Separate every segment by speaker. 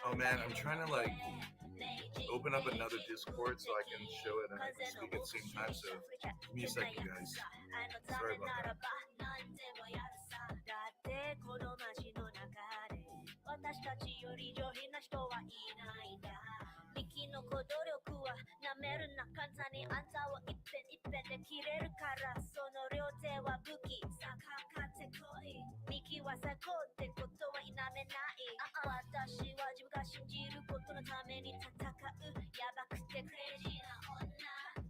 Speaker 1: Oh man, I'm trying to like open up another Discord so I can show it and I can speak at the same time. So give me a second, guys. Sorry about that. 私たちより上品な人はいないんだ。ミキの行動力はなめるな簡単にあんたを一遍一遍で切れるからその両手は武器さあかかってこいミキは最高ってことは否めない私は自分が信じることのために戦うやばくてクレイジーな女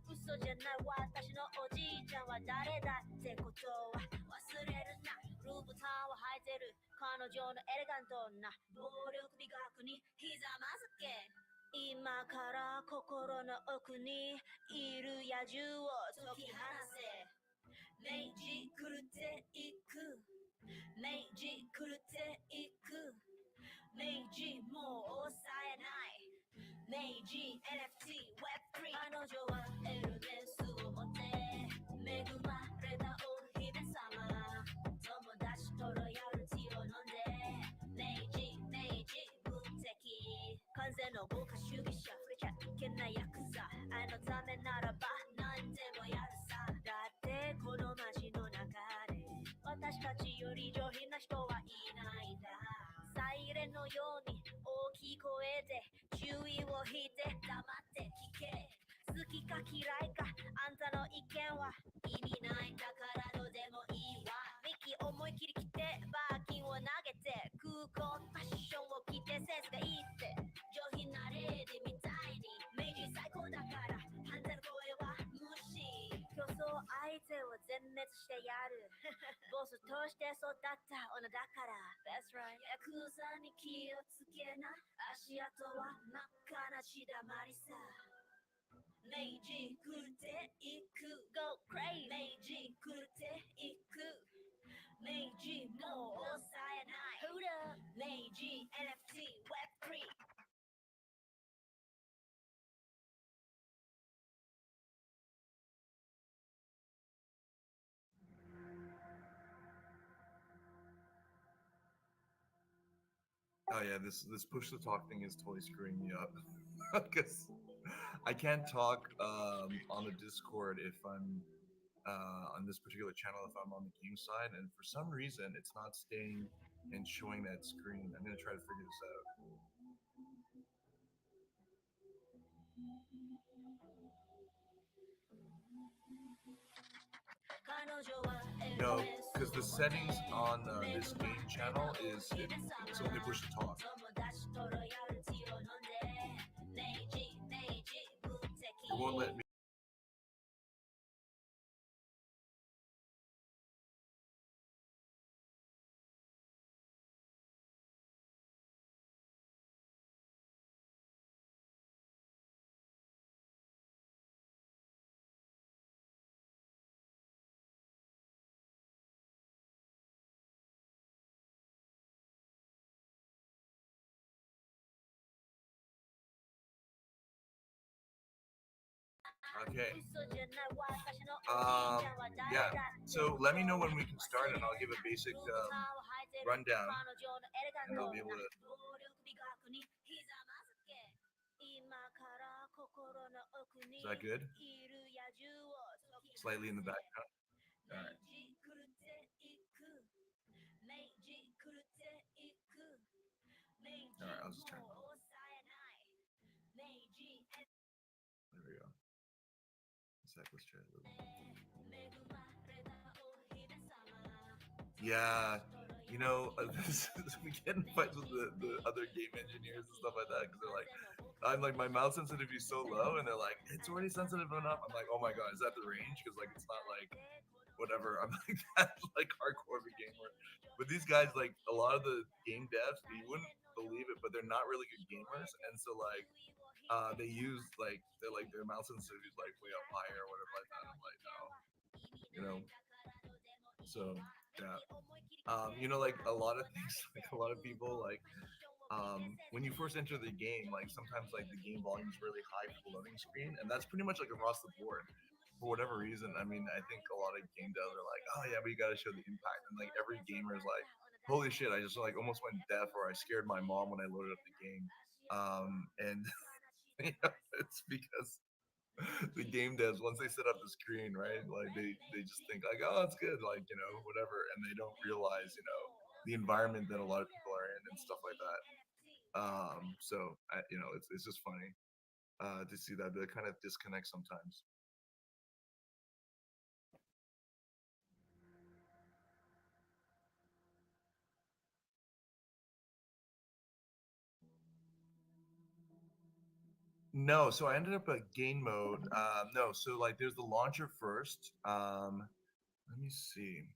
Speaker 1: 嘘じゃない私のおじいちゃんは誰だってことは忘れるなルーブタンを履いてる彼女のエレガントな暴力美学にひざまずけ今から心の奥にいる野獣を解き放せ明治狂っていく明治狂っていく明治もう抑えない明治 NFT Web3 彼女はエルメスを持って恵まれたお姫様友達とロイヤルティを飲んで明治無敵完全の豪華主義者触れちゃいけないヤクザ愛のためならば何でもやるさだってこの街の中で私たちより上品な人はいないんだサイレンのように大きい声で注意を引いて黙って聞け好きか嫌いかあんたの意見は意味ないだからどうでもいいわミキ思い切り来てバーキンを投げて空港ファッションを着てセンスがいいって上品なレディみたいに明治最高だから反対の声は無視競争相手を全滅してやるボスとして育った女だから That's right ヤクザに気をつけな足跡は真っ赤な血だまりさ明治狂っていく Go crazy 明治狂っていく明治もう抑えない Hold up 明治 NFT Web3Oh yeah, this push to talk thing is totally screwing me up because I can't talk on the Discord if I'm on this particular channel if I'm on the game side, and for some reason it's not staying and showing that screen. I'm gonna try to figure this out. No, because the settings on this game channel is it's only push to talk. It won't let me. Okay. Yeah. So let me know when we can start, and I'll give a basic rundown, and I'll be able to. Is that good? Slightly in the background. All right. All right. I'll just turn. There we go. Let's try a little. Yeah, we get in fights with the other game engineers and stuff like that because they're like, I'm like, my mouse sensitivity is so low, and they're like, it's already sensitive enough. I'm like, oh my god, is that the range? Because like, it's not like whatever. I'm like, that's like hardcore of a gamer. But these guys, like a lot of the game devs, you wouldn't believe it, but they're not really good gamers, and so like, they use like their mouse sensitivity is like way up higher or whatever like that. I'm like, no, so
Speaker 2: Yeah. You know, like a lot of things, like a lot of people, like when you first enter the game, like sometimes like the game volume is really high for the loading screen, and that's pretty much like across the board. For whatever reason, I mean, I think a lot of game devs are like, oh yeah, we got to show the impact, and like every gamer is like, holy shit, I just like almost went deaf, or I scared my mom when I loaded up the game, and you know, it's because the game devs once they set up the screen, right? Like they just think like, oh, it's good, like whatever, and they don't realize the environment that a lot of people are in and stuff like that. So it's just funny to see that the kind of disconnect sometimes. No, so I ended up at game mode. No, so like there's the launcher first. Let me see,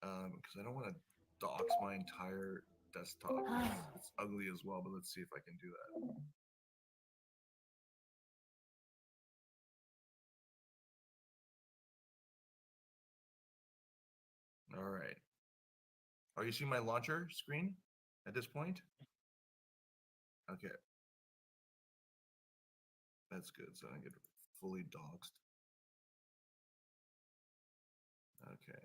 Speaker 2: because I don't want to dox my entire desktop. It's ugly as well, but let's see if I can do that. All right. Are you seeing my launcher screen at this point? Okay, that's good. So I don't get fully doxed. Okay.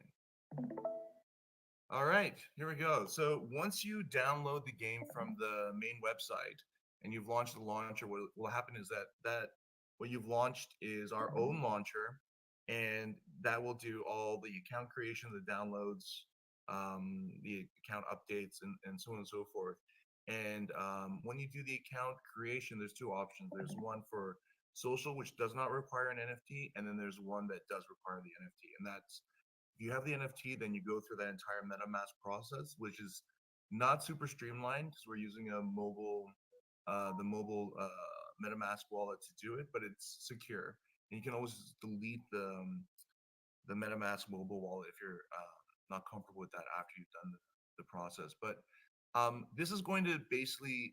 Speaker 2: All right, here we go. So once you download the game from the main website and you've launched the launcher, what will happen is that what you've launched is our own launcher, and that will do all the account creation, the downloads, the account updates, and so on and so forth. And when you do the account creation, there's two options. There's one for social, which does not require an NFT, and then there's one that does require the NFT, and that's if you have the NFT, then you go through that entire MetaMask process, which is not super streamlined because we're using the mobile MetaMask wallet to do it, but it's secure. And you can always delete the MetaMask mobile wallet if you're not comfortable with that after you've done the process. But this is going to basically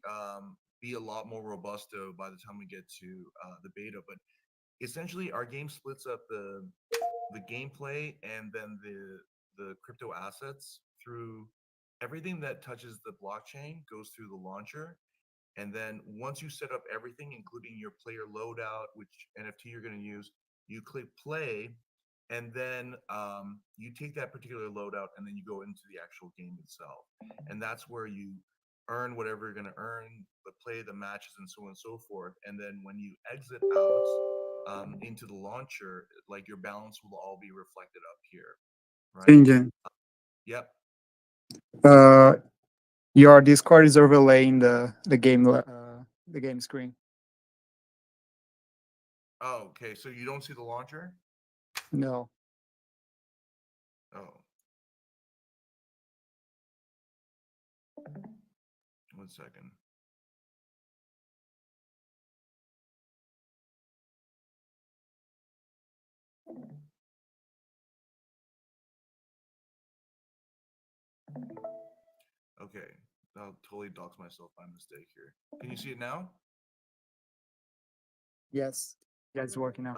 Speaker 2: be a lot more robust by the time we get to the beta. But essentially, our game splits up the gameplay and then the crypto assets through everything that touches the blockchain goes through the launcher. And then once you set up everything, including your player loadout, which NFT you're going to use, you click play, and then you take that particular loadout, and then you go into the actual game itself, and that's where you earn whatever you're going to earn, the play, the matches, and so on and so forth. And then when you exit out into the launcher, like your balance will all be reflected up here, right?
Speaker 3: Changing.
Speaker 2: Yep.
Speaker 3: Uh, your Discord is overlaying the game screen.
Speaker 2: Oh, okay. So you don't see the launcher?
Speaker 3: No.
Speaker 2: Oh, one second. Okay, I'll totally dox myself by mistake here. Can you see it now?
Speaker 3: Yes. Yeah, it's working now.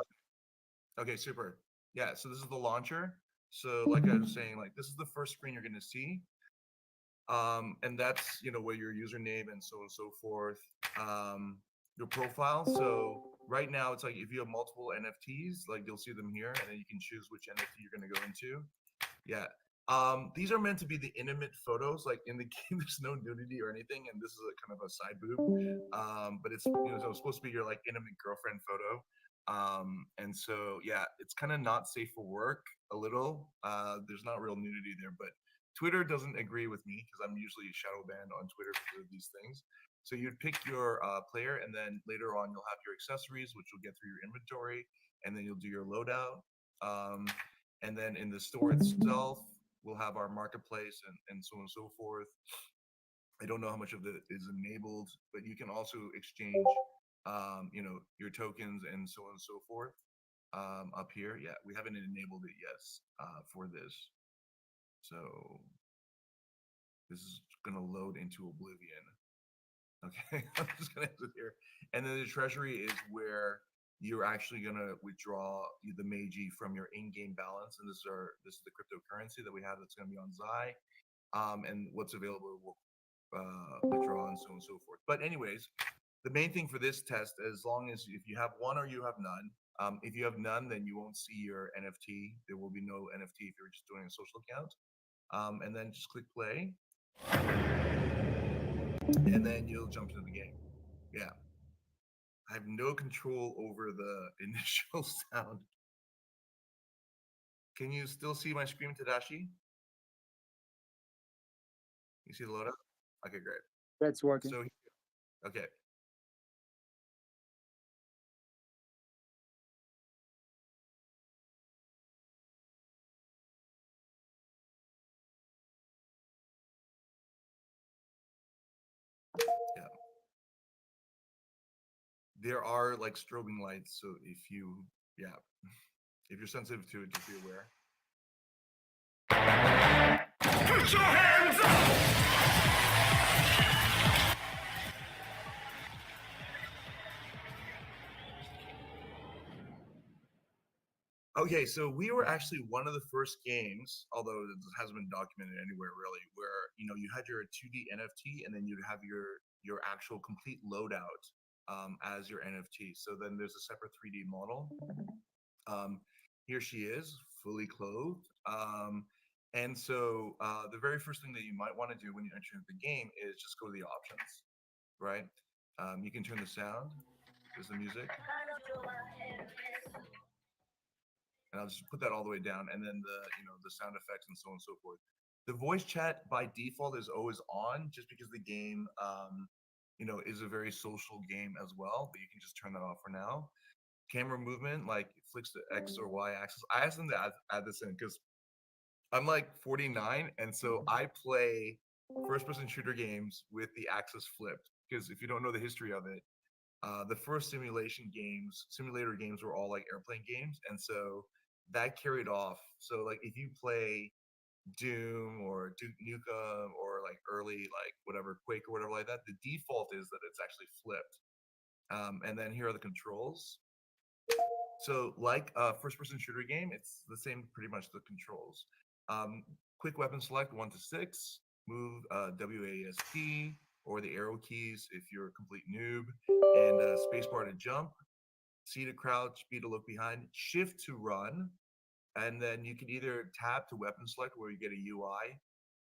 Speaker 2: Okay, super. Yeah, so this is the launcher. So like I was saying, like this is the first screen you're gonna see. And that's where your username and so on and so forth. Your profile. So right now it's like if you have multiple NFTs, like you'll see them here, and then you can choose which NFT you're gonna go into. Yeah. These are meant to be the intimate photos. Like in the game, there's no nudity or anything, and this is a kind of a side boob. But it's so it's supposed to be your like intimate girlfriend photo. And so yeah, it's kind of not safe for work a little. There's not real nudity there, but Twitter doesn't agree with me because I'm usually shadow banned on Twitter because of these things. So you'd pick your player, and then later on you'll have your accessories, which you'll get through your inventory, and then you'll do your loadout. Um, and then in the store itself, we'll have our marketplace and so on and so forth. I don't know how much of it is enabled, but you can also exchange, your tokens and so on and so forth. Up here, yeah, we haven't enabled it yet for this. So this is gonna load into Oblivion. Okay, I'm just gonna exit here. And then the treasury is where you're actually gonna withdraw the MAYG from your in-game balance, and this is the cryptocurrency that we have that's gonna be on XAI, and what's available will withdraw and so on and so forth. But anyways, the main thing for this test, as long as if you have one or you have none, if you have none, then you won't see your NFT. There will be no NFT if you're just doing a social account. And then just click play, and then you'll jump into the game. Yeah. I have no control over the initial sound. Can you still see my screen, Tadashi? You see the load up? Okay, great.
Speaker 3: That's working.
Speaker 2: So, okay. Yeah. There are like strobing lights, so if you're sensitive to it, just be aware. Put your hands up! Okay, so we were actually one of the first games, although it hasn't been documented anywhere really, where you had your 2D NFT and then you'd have your actual complete loadout as your NFT. So then there's a separate 3D model. Here she is, fully clothed. And so the very first thing that you might want to do when you enter the game is just go to the options, right? You can turn the sound. There's the music. And I'll just put that all the way down, and then the sound effects and so on and so forth. The voice chat by default is always on, just because the game is a very social game as well, but you can just turn that off for now. Camera movement, like flicks to X or Y axis. I asked them to add this in because I'm like 49, and so I play first-person shooter games with the axis flipped, because if you don't know the history of it, the first simulator games were all like airplane games, and so that carried off. So like if you play Doom or Duke Nukem or like early like whatever Quake or whatever like that, the default is that it's actually flipped. And then here are the controls. So like a first-person shooter game, it's the same pretty much the controls. Quick weapon select 1 to 6, move WASD or the arrow keys if you're a complete noob, and spacebar to jump, C to crouch, B to look behind, shift to run, and then you can either tap to weapon select where you get a UI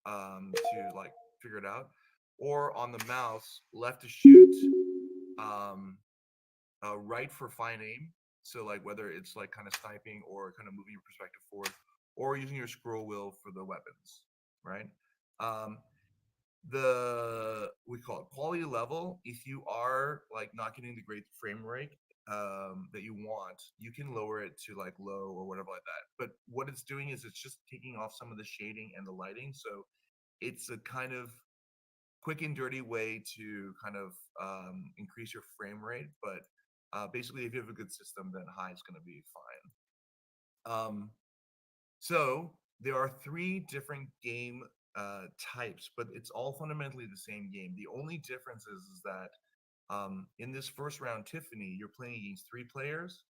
Speaker 2: to like figure it out, or on the mouse left to shoot, right for fine aim. So like whether it's like kind of sniping or kind of moving your perspective forward, or using your scroll wheel for the weapons, right? We call it quality level. If you are like not getting the great frame rate that you want, you can lower it to like low or whatever like that. But what it's doing is it's just taking off some of the shading and the lighting. So it's a kind of quick and dirty way to kind of increase your frame rate. But basically, if you have a good system, then high is going to be fine. So there are 3 different game types, but it's all fundamentally the same game. The only difference is that in this first round, Tiffany, you're playing against 3 players.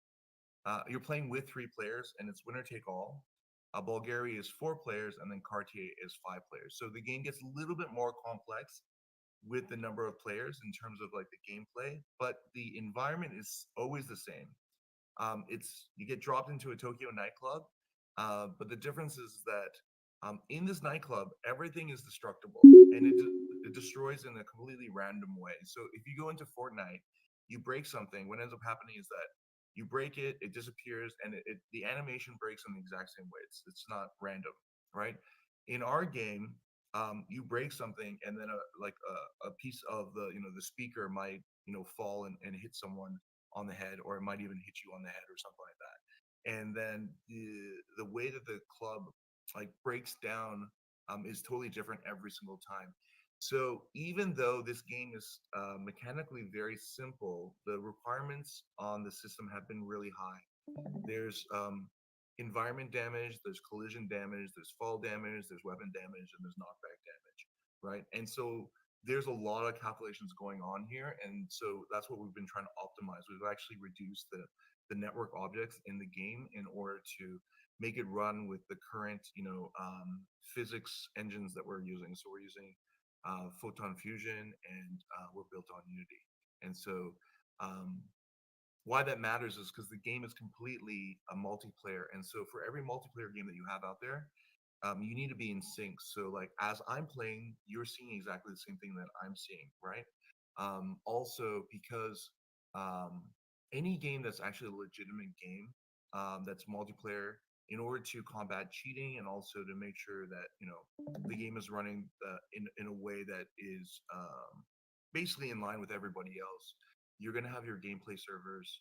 Speaker 2: You're playing with 3 players, and it's winner take all. Bulgaria is 4 players, and then Cartier is 5 players. So the game gets a little bit more complex with the number of players in terms of like the gameplay, but the environment is always the same. You get dropped into a Tokyo nightclub, but the difference is that in this nightclub, everything is destructible, and it destroys in a completely random way. So if you go into Fortnite, you break something. What ends up happening is that you break it, it disappears, and the animation breaks in the exact same way. It's not random, right? In our game, you break something, and then a piece of the speaker might fall and hit someone on the head, or it might even hit you on the head or something like that. And then the way that the club like breaks down is totally different every single time. So even though this game is mechanically very simple, the requirements on the system have been really high. There's environment damage, there's collision damage, there's fall damage, there's weapon damage, and there's knockback damage, right? And so there's a lot of calculations going on here, and so that's what we've been trying to optimize. We've actually reduced the network objects in the game in order to make it run with the current, physics engines that we're using. So we're using Photon Fusion, and we're built on Unity. And so why that matters is because the game is completely a multiplayer. And so for every multiplayer game that you have out there, you need to be in sync. So like as I'm playing, you're seeing exactly the same thing that I'm seeing, right? Also because any game that's actually a legitimate game that's multiplayer, in order to combat cheating and also to make sure that the game is running in a way that is basically in line with everybody else, you're going to have your gameplay servers.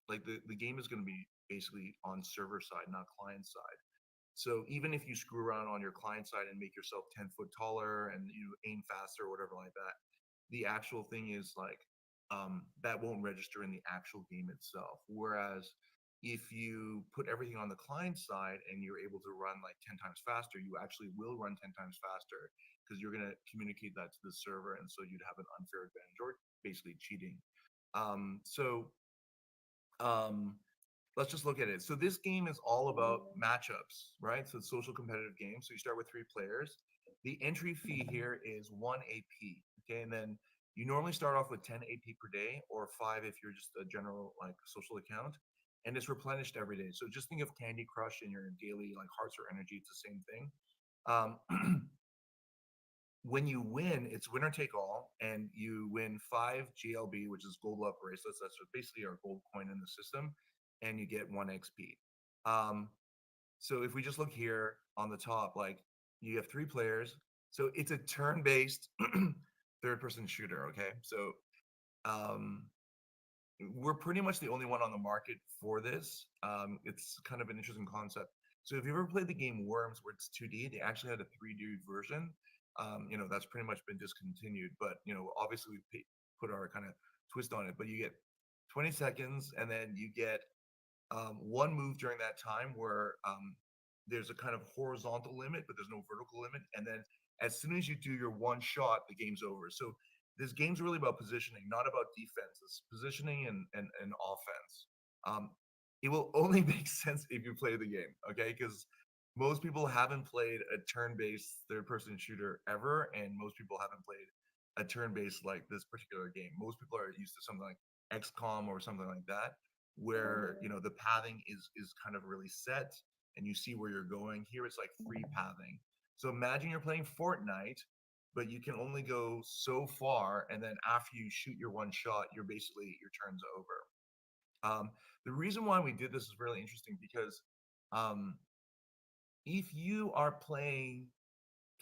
Speaker 2: Like the game is going to be basically on server side, not client side. So even if you screw around on your client side and make yourself 10 foot taller and you aim faster or whatever like that, the actual thing is like that won't register in the actual game itself. Whereas if you put everything on the client side and you're able to run like 10 times faster, you actually will run 10 times faster because you're going to communicate that to the server. And so you'd have an unfair advantage or basically cheating. So let's just look at it. So this game is all about matchups, right? So it's social competitive game. So you start with 3 players. The entry fee here is 1 AP, okay? And then you normally start off with 10 AP per day or 5 if you're just a general like social account. And it's replenished every day. So just think of Candy Crush in your daily like hearts or energy. It's the same thing. When you win, it's winner take all, and you win 5 GLB, which is gold love bracelets. That's basically our gold coin in the system, and you get 1 XP. So if we just look here on the top, like you have 3 players, so it's a turn-based third-person shooter. Okay, so we're pretty much the only one on the market for this. It's kind of an interesting concept. So if you ever played the game Worms, where it's 2D, they actually had a 3D version. That's pretty much been discontinued, but obviously we put our kind of twist on it. But you get 20 seconds, and then you get one move during that time where there's a kind of horizontal limit, but there's no vertical limit. And then as soon as you do your one shot, the game's over. So this game's really about positioning, not about defense. It's positioning and offense. It will only make sense if you play the game, okay? Because most people haven't played a turn-based third-person shooter ever, and most people haven't played a turn-based like this particular game. Most people are used to something like XCOM or something like that, where the pathing is kind of really set, and you see where you're going. Here it's like free pathing. So imagine you're playing Fortnite, but you can only go so far, and then after you shoot your one shot, your turn's over. The reason why we did this is really interesting because if you are playing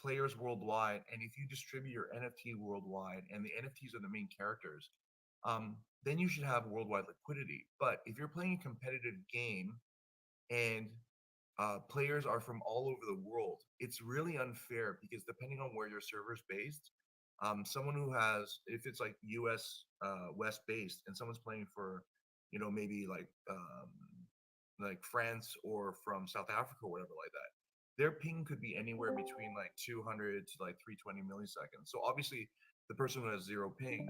Speaker 2: players worldwide, and if you distribute your NFT worldwide, and the NFTs are the main characters, then you should have worldwide liquidity. But if you're playing a competitive game and players are from all over the world, it's really unfair because depending on where your server is based, someone who has, if it's like US West based and someone's playing for, maybe like France or from South Africa or whatever like that, their ping could be anywhere between like 200 to like 320 milliseconds. So obviously the person who has 0 ping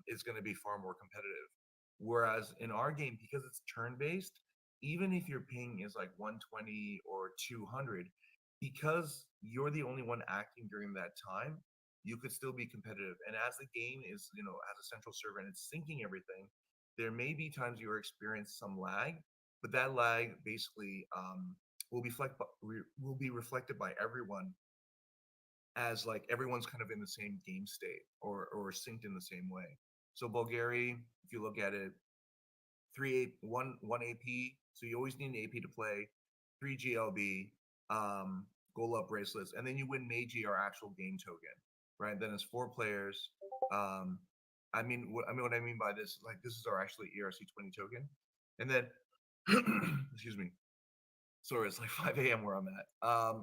Speaker 2: is going to be far more competitive. Whereas in our game, because it's turn-based, even if your ping is like 120 or 200, because you're the only one acting during that time, you could still be competitive. And as the game is, as a central server and it's syncing everything, there may be times you experience some lag, but that lag basically will be reflected by everyone as like everyone's kind of in the same game state or synced in the same way. So Bulgaria, if you look at it, 1 AP, so you always need an AP to play, 3 GLB, gold up bracelets, and then you win MAYG, our actual game token, right? Then it's 4 players. What I mean by this, like this is our actually ERC20 token, and then excuse me, sorry, it's like 5 a.m. where I'm at.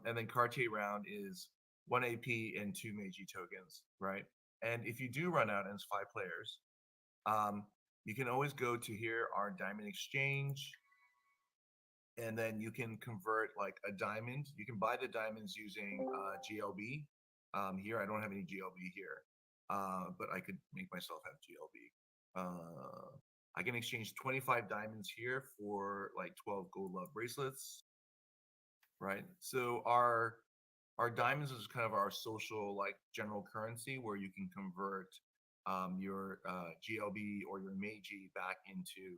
Speaker 2: And then Cartier round is 1 AP and 2 Meiji tokens, right? And if you do run out and it's 5 players, you can always go to here, our diamond exchange, and then you can convert like a diamond. You can buy the diamonds using GLB, Here I don't have any GLB here, but I could make myself have GLB. I can exchange 25 diamonds here for like 12 gold love bracelets, right? So our diamonds is kind of our social like general currency where you can convert your GLB or your MAYG back into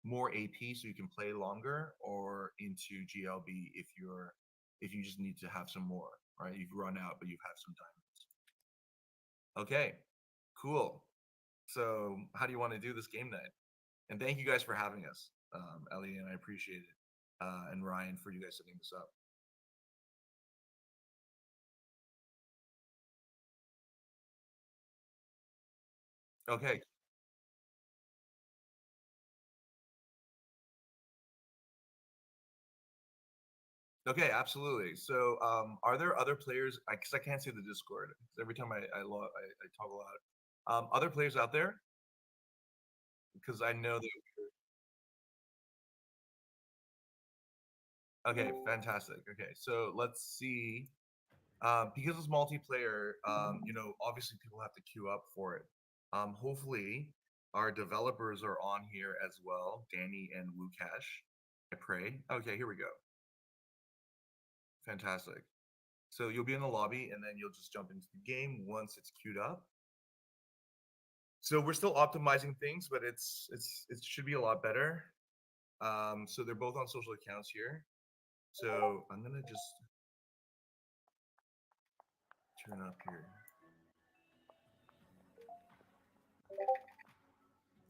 Speaker 2: more AP so you can play longer, or into GLB if you just need to have some more, right? You've run out, but you have some diamonds. Okay, cool. So how do you want to do this game night? And thank you guys for having us, Ellie, and I appreciate it, and Ryan for you guys setting this up. Okay. Okay, absolutely. So, are there other players? Because I can't see the Discord. 'Cause every time I toggle out. Other players out there? Because I know that. Okay, fantastic. Okay, so let's see. Because it's multiplayer, obviously people have to queue up for it. Hopefully, our developers are on here as well, Danny and Wukash. I pray. Okay, here we go. Fantastic. So you'll be in the lobby, and then you'll just jump into the game once it's queued up. So we're still optimizing things, but it should be a lot better. So they're both on social accounts here. So I'm gonna just turn up here.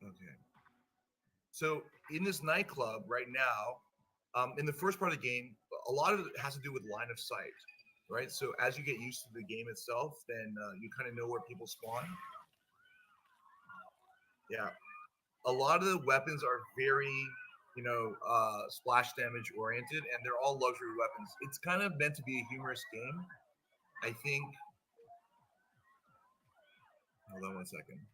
Speaker 2: Okay. So in this nightclub right now, in the first part of the game, a lot of it has to do with line of sight, right? So as you get used to the game itself, then you kind of know where people spawn. Yeah, a lot of the weapons are very, splash damage oriented, and they're all luxury weapons. It's kind of meant to be a humorous game, I think. Hold on one second.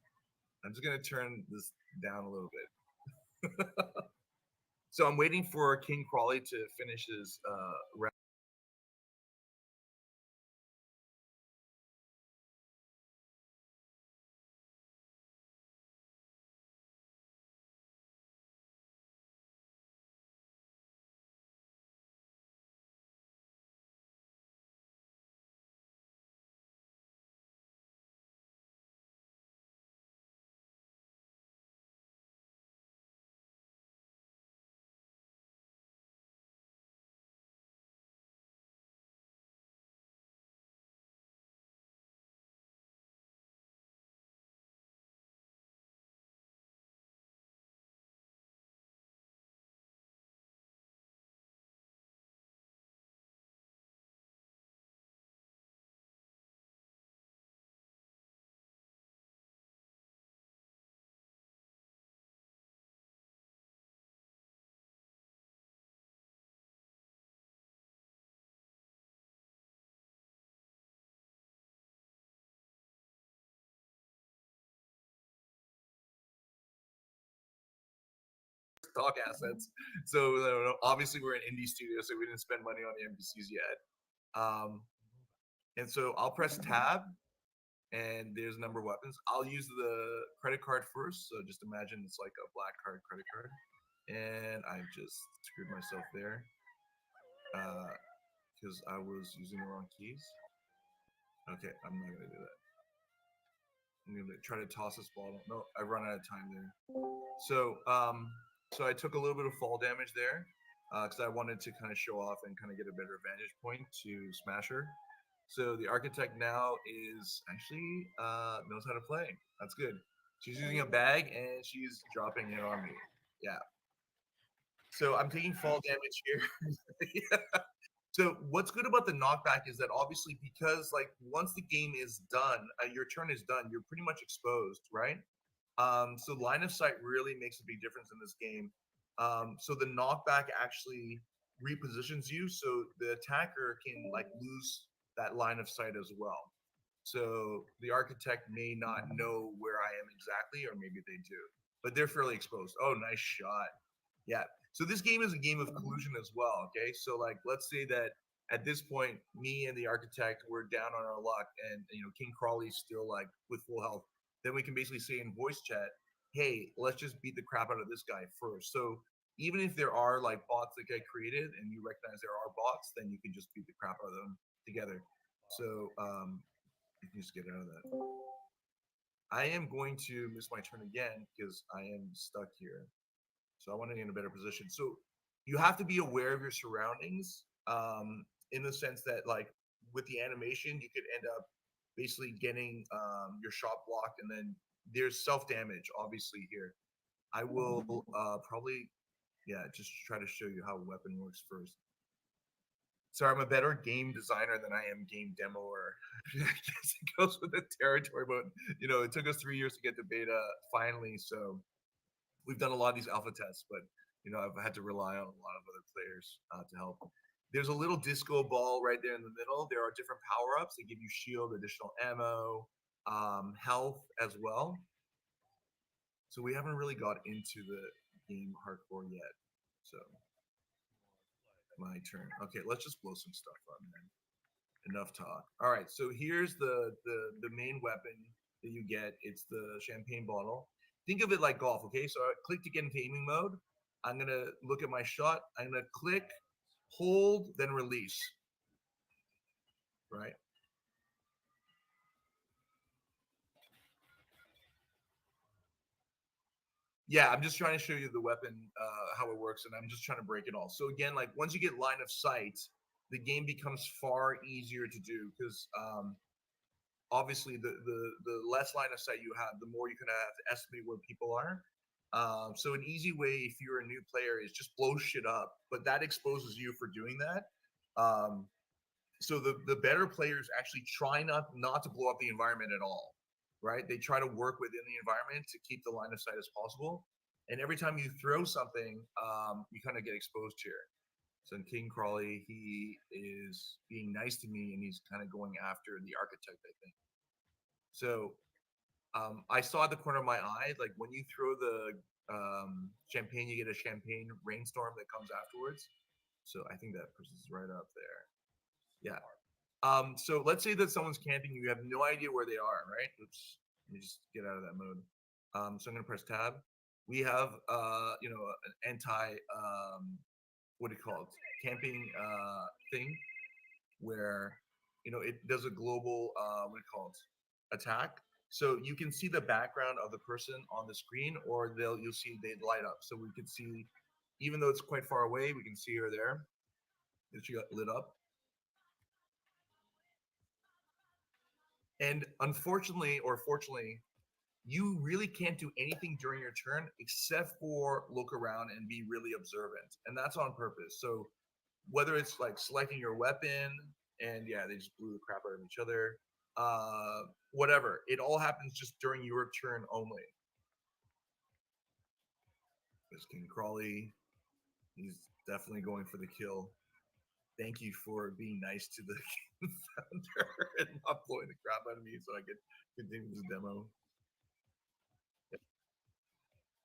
Speaker 2: I'm just gonna turn this down a little bit. So I'm waiting for King Crawley to finish his round. Stock assets. So obviously we're an indie studio, so we didn't spend money on the NPCs yet. And so I'll press tab, and there's a number of weapons. I'll use the credit card first. So just imagine it's like a black card credit card, and I just screwed myself there because I was using the wrong keys. Okay, I'm not gonna do that. I'm gonna try to toss this ball. No, I run out of time there. So I took a little bit of fall damage there because I wanted to kind of show off and kind of get a better vantage point to smash her. So the architect now is actually knows how to play. That's good. She's using a bag and she's dropping it on me. Yeah. So I'm taking fall damage here. Yeah. So what's good about the knockback is that obviously because like once the game is done, your turn is done, you're pretty much exposed, right? So line of sight really makes a big difference in this game. So the knockback actually repositions you, so the attacker can like lose that line of sight as well. So the architect may not know where I am exactly, or maybe they do, but they're fairly exposed. Oh, nice shot. Yeah. So this game is a game of collusion as well. Okay. So like, let's say that at this point, me and the architect, we're down on our luck, and King Crawley's still like with full health. Then we can basically say in voice chat, hey, let's just beat the crap out of this guy first. So even if there are like bots that get created and you recognize there are bots, then you can just beat the crap out of them together. So you can just get out of that. I am going to miss my turn again because I am stuck here. So I want to get in a better position. So you have to be aware of your surroundings, in the sense that like with the animation, you could end up basically getting your shot blocked, and then there's self-damage obviously here. I will probably, yeah, just try to show you how a weapon works first. Sorry, I'm a better game designer than I am game demoer. I guess it goes with the territory, but it took us 3 years to get to beta finally. So we've done a lot of these alpha tests, but I've had to rely on a lot of other players to help. There's a little disco ball right there in the middle. There are different power-ups that give you shield, additional ammo, health as well. So we haven't really got into the game hardcore yet. So my turn. Okay, let's just blow some stuff up, man. Enough talk. All right, so here's the main weapon that you get. It's the champagne bottle. Think of it like golf, okay? So I click to get into aiming mode. I'm gonna look at my shot. I'm gonna click, hold, then release. Right? Yeah, I'm just trying to show you the weapon, how it works, and I'm just trying to break it all. So again, like once you get line of sight, the game becomes far easier to do because obviously the less line of sight you have, the more you can have to estimate where people are. So an easy way if you're a new player is just blow shit up, but that exposes you for doing that. So the better players actually try not to blow up the environment at all, right? They try to work within the environment to keep the line of sight as possible. And every time you throw something, you kind of get exposed here. So in King Crawley, he is being nice to me, and he's kind of going after the architect, I think. So I saw at the corner of my eye, like when you throw the champagne, you get a champagne rainstorm that comes afterwards. So I think that person's right up there. Yeah. So let's say that someone's camping, you have no idea where they are, right? Oops, let me just get out of that mode. So I'm gonna press tab. We have an anti what do you call it? Camping thing where it does a global what do you call it? Attack. So you can see the background of the person on the screen, or you'll see they light up. So we can see, even though it's quite far away, we can see her there. She got lit up. And unfortunately, or fortunately, you really can't do anything during your turn except for look around and be really observant. And that's on purpose. So whether it's like selecting your weapon, and yeah, they just blew the crap out of each other, whatever, it all happens just during your turn only. There's King Crawley. He's definitely going for the kill. Thank you for being nice to the founder and not blowing the crap out of me so I could continue this demo.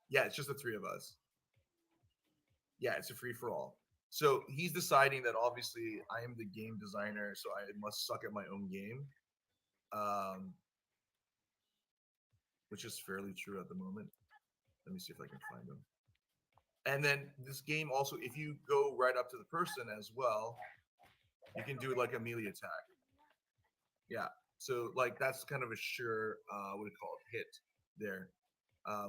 Speaker 2: Yeah, it's just the three of us. Yeah, it's a free for all. So he's deciding that obviously I am the game designer, so I must suck at my own game, which is fairly true at the moment. Let me see if I can find him. And then this game also, if you go right up to the person as well, you can do like a melee attack. Yeah, so like that's kind of a sure, what do you call it, hit there.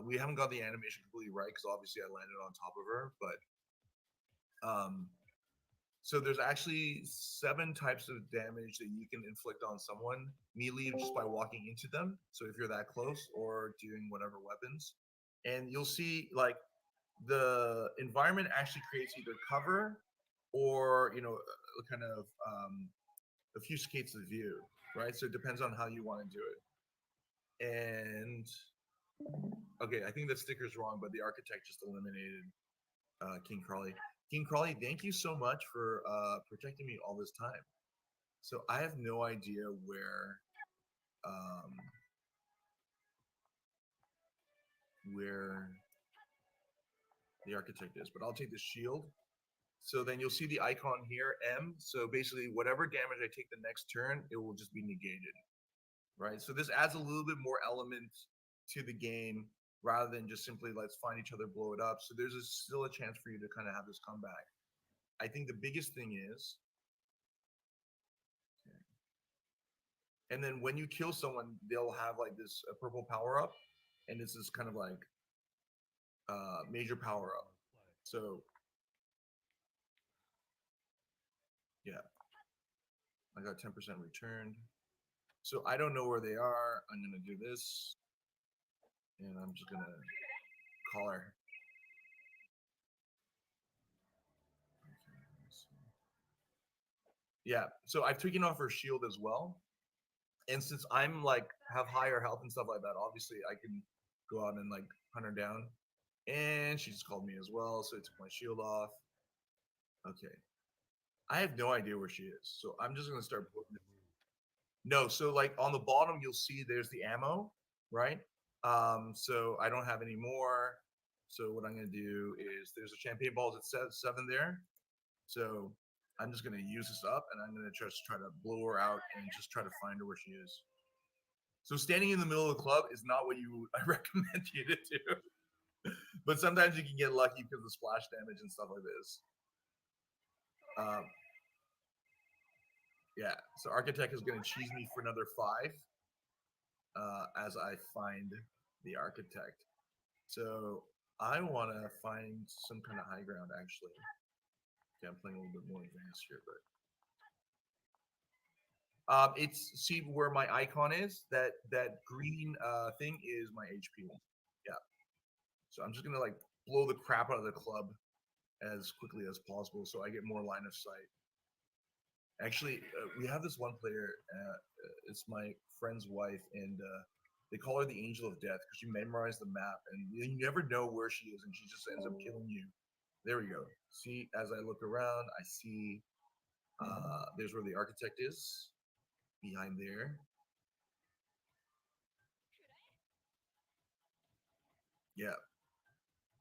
Speaker 2: We haven't got the animation completely right because obviously I landed on top of her, but so there's actually 7 types of damage that you can inflict on someone melee just by walking into them. So if you're that close or doing whatever weapons, and you'll see like the environment actually creates either cover or kind of obfuscates the view, right? So it depends on how you want to do it. And okay, I think the sticker's wrong, but the architect just eliminated King Crawley. King Crawley, thank you so much for protecting me all this time. So I have no idea where the architect is, but I'll take the shield So then you'll see the icon here, M. So basically, whatever damage I take the next turn, it will just be negated, right? So this adds a little bit more element to the game rather than just simply let's find each other, blow it up. So there's still a chance for you to kind of have this comeback. I think the biggest thing is, and then when you kill someone, they'll have like this purple power up, and this is kind of like major power up. So yeah, I got 10% returned. So I don't know where they are. I'm gonna do this, and I'm just gonna call her. Yeah, so I've taken off her shield as well. And since I'm like have higher health and stuff like that, obviously I can go out and like hunt her down. And she just called me as well, so it took my shield off. Okay. I have no idea where she is, so I'm just gonna start putting it. No, so like on the bottom you'll see there's the ammo, right? So I don't have any more. So what I'm gonna do is there's a champagne balls at 7 there. So I'm just gonna use this up, and I'm gonna just try to blow her out and just try to find her where she is. So standing in the middle of the club is not what I recommend you to do. But sometimes you can get lucky because of splash damage and stuff like this. Yeah, so Architect is going to cheese me for another 5 as I find the Architect. So I want to find some kind of high ground, actually. Okay, I'm playing a little bit more advanced here, but it's see where my icon is. That green thing is my HP. Yeah. So I'm just gonna like blow the crap out of the club as quickly as possible, so I get more line of sight. Actually, we have this one player. It's my friend's wife, and they call her the Angel of Death because she memorized the map, and you never know where she is, and she just ends up killing you. There we go. See, as I look around, I see there's where the Architect is, behind there. Yeah,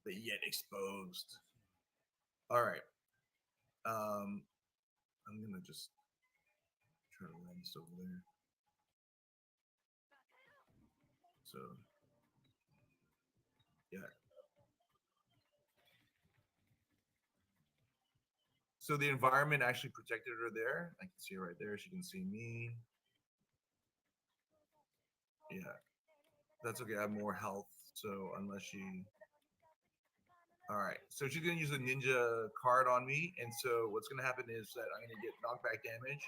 Speaker 2: the yet exposed. All right. I'm gonna just try to land this over there. So, yeah. So the environment actually protected her there. I can see her right there. She can see me. Yeah, that's okay. I have more health. So unless she, all right. So she's gonna use a ninja card on me, and so what's gonna happen is that I'm gonna get knockback damage.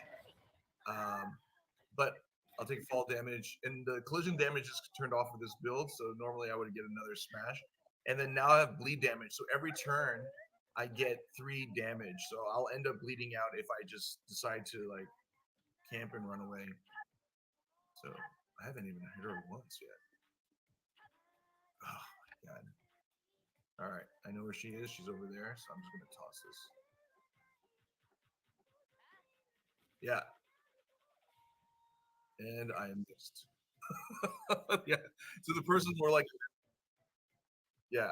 Speaker 2: But I'll take fall damage, and the collision damage is turned off with this build. So normally I would get another smash, and then now I have bleed damage. So every turn I get 3 damage. So I'll end up bleeding out if I just decide to like camp and run away. So I haven't even hit her once yet. Oh my god. All right, I know where she is. She's over there, so I'm just gonna toss this. Yeah. And I missed. Yeah. So the person's more like, yeah.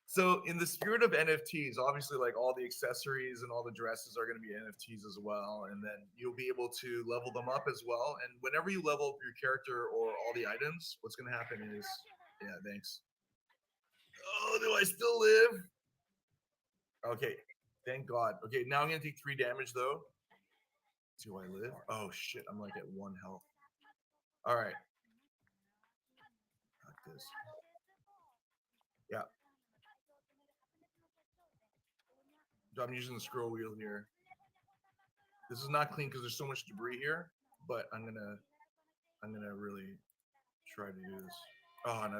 Speaker 2: So in the spirit of NFTs, obviously like all the accessories and all the dresses are going to be NFTs as well. And then you'll be able to level them up as well. And whenever you level up your character or all the items, what's going to happen is, yeah, thanks. Oh, do I still live? Okay, thank God. Okay, now I'm going to take 3 damage though. Do I live? Oh shit, I'm like at 1 health. All right. Got this. Yeah. So I'm using the scroll wheel here. This is not clean because there's so much debris here, but I'm gonna really try to do this. Oh, and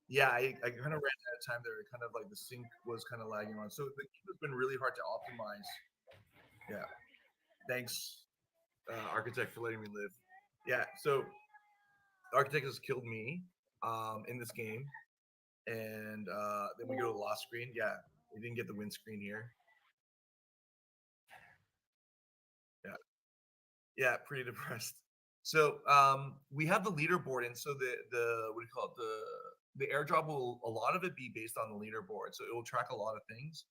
Speaker 2: yeah, I kind of ran out of time there. Kind of like the sync was kind of lagging on. So the game has been really hard to optimize. Yeah. Thanks, Architect, for letting me live. Yeah. So Architect has killed me in this game, and then we go to the lost screen. Yeah, we didn't get the win screen here. Yeah. Yeah, pretty depressed. So we have the leaderboard, and so the what do you call it? the airdrop will, a lot of it be based on the leaderboard, so it will track a lot of things.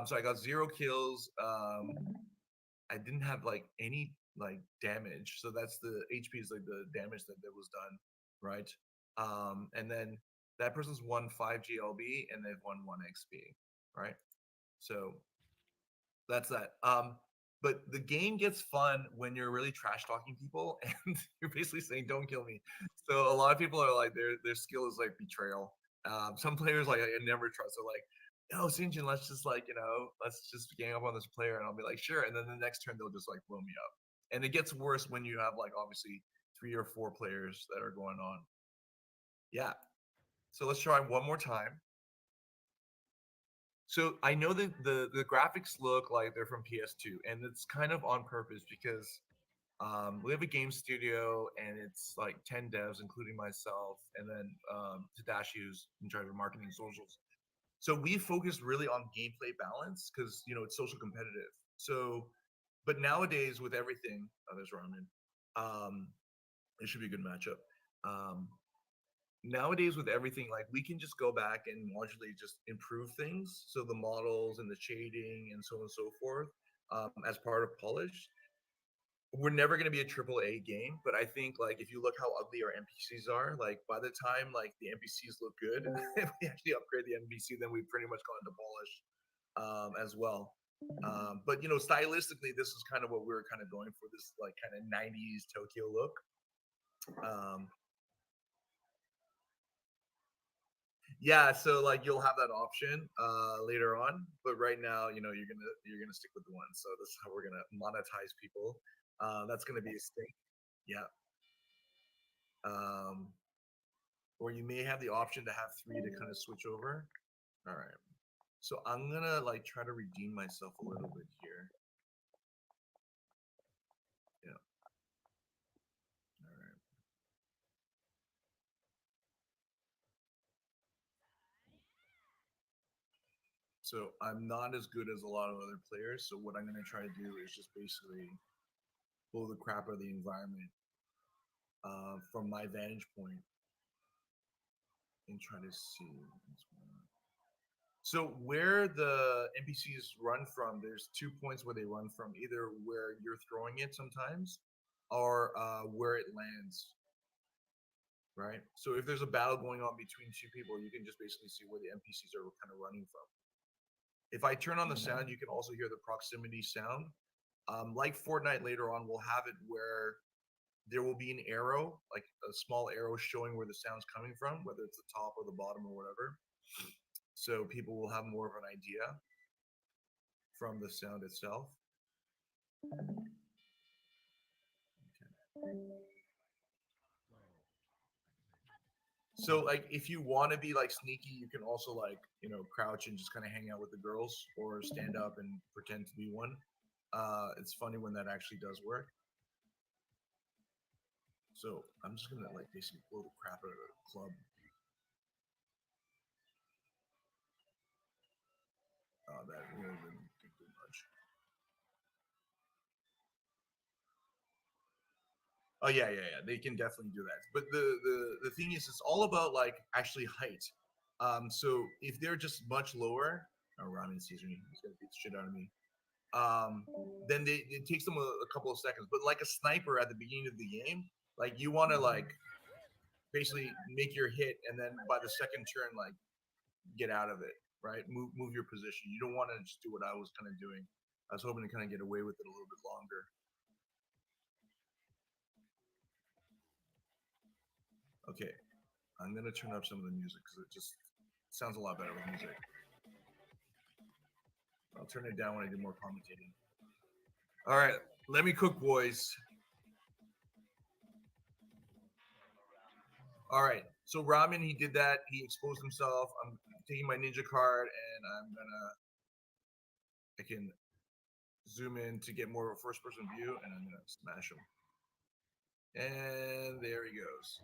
Speaker 2: So I got 0 kills. I didn't have like any like damage, so that's the HP is like the damage that was done, right? And then that person's won 5 GLB and they've won 1 XP, right? So that's that. But the game gets fun when you're really trash talking people and you're basically saying, "Don't kill me." So a lot of people are like, their skill is like betrayal. Some players like I never trust. They're like, "No, Sinjin, let's just like let's just gang up on this player," and I'll be like, "Sure." And then the next turn they'll just like blow me up. And it gets worse when you have like obviously 3 or 4 players that are going on. Yeah. So let's try one more time. So I know that the graphics look like they're from PS2, and it's kind of on purpose because we have a game studio and it's like 10 devs, including myself, and then Tadashi, who's in charge of marketing and socials. So we focus really on gameplay balance because it's social competitive. So, but nowadays with everything, there's ramen. It should be a good matchup. Nowadays with everything, like we can just go back and modularly just improve things, so the models and the shading and so on and so forth, as part of polish. We're never going to be a triple A game, but I think like if you look how ugly our NPCs are, like by the time like the NPCs look good, if we actually upgrade the NPC, then we've pretty much gone to polish as well. But stylistically, this is kind of what we were kind of going for, this like kind of 90s Tokyo look. Yeah, so like you'll have that option later on, but right now, you're gonna stick with the one. So this is how we're gonna monetize people. That's gonna be a stake. Yeah. Or you may have the option to have 3 to kind of switch over. All right. So I'm gonna like try to redeem myself a little bit here. Yeah. All right. So I'm not as good as a lot of other players. So what I'm gonna try to do is just basically blow the crap out of the environment from my vantage point and try to see what's going on. So where the NPCs run from, there's 2 points where they run from, either where you're throwing it sometimes or where it lands, right? So if there's a battle going on between 2 people, you can just basically see where the NPCs are kind of running from. If I turn on the sound, you can also hear the proximity sound. Like Fortnite later on, we'll have it where there will be an arrow, like a small arrow showing where the sound's coming from, whether it's the top or the bottom or whatever. So people will have more of an idea from the sound itself. Okay. So like if you want to be like sneaky, you can also like, crouch and just kind of hang out with the girls or stand up and pretend to be one. It's funny when that actually does work. So I'm just gonna like basically blow the crap out of the club. That really didn't do much. Oh yeah. They can definitely do that. But the thing is, it's all about like actually height. So if they're just much lower, oh, ramen seasoning, he's gonna beat the shit out of me. Then it takes them a couple of seconds. But like a sniper at the beginning of the game, like you want to like basically make your hit, and then by the second turn, like get out of it, right? Move your position. You don't want to just do what I was kind of doing. I was hoping to kind of get away with it a little bit longer. Okay, I'm gonna turn up some of the music because it just sounds a lot better with music. I'll turn it down when I do more commentating. All right, let me cook, boys. All right, so Ramen, he did that. He exposed himself. I'm taking my ninja card and I can zoom in to get more of a first-person view, and I'm gonna smash him. And there he goes.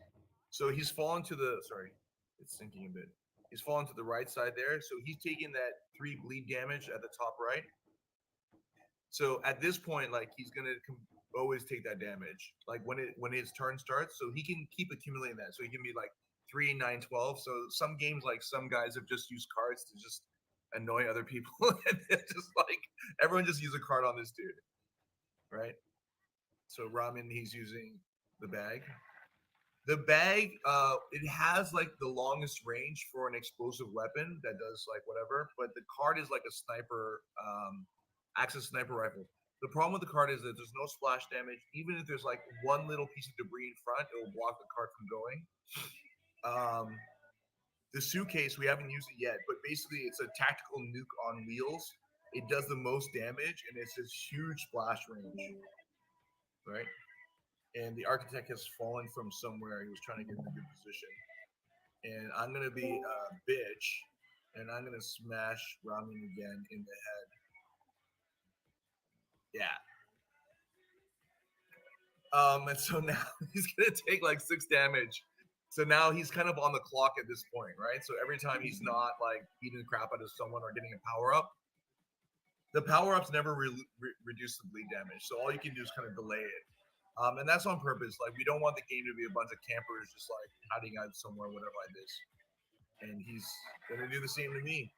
Speaker 2: So he's fallen to the, sorry, it's sinking a bit. He's fallen to the right side there. So he's taking that 3 bleed damage at the top right. So at this point, like he's gonna always take that damage, like when his turn starts. So he can keep accumulating that. So he can be like 3, 9, 12. So some games, like some guys have just used cards to just annoy other people. And it's just like everyone just use a card on this dude, right? So Ramen, he's using the bag. The bag, it has like the longest range for an explosive weapon that does like whatever, but the card is like a sniper, Axis sniper rifle. The problem with the card is that there's no splash damage. Even if there's like one little piece of debris in front, it will block the card from going. The suitcase, we haven't used it yet, but basically it's a tactical nuke on wheels. It does the most damage, and it's this huge splash range, right? And the architect has fallen from somewhere. He was trying to get in a good position. And I'm going to be a bitch, and I'm going to smash Ramen again in the head. Yeah. And so now he's going to take like 6 damage. So now he's kind of on the clock at this point, right? So every time he's not like beating the crap out of someone or getting a power-up, the power-ups never reduce the bleed damage. So all you can do is kind of delay it. And that's on purpose. Like, we don't want the game to be a bunch of campers just like hiding out somewhere, whatever like this. And he's gonna do the same to me.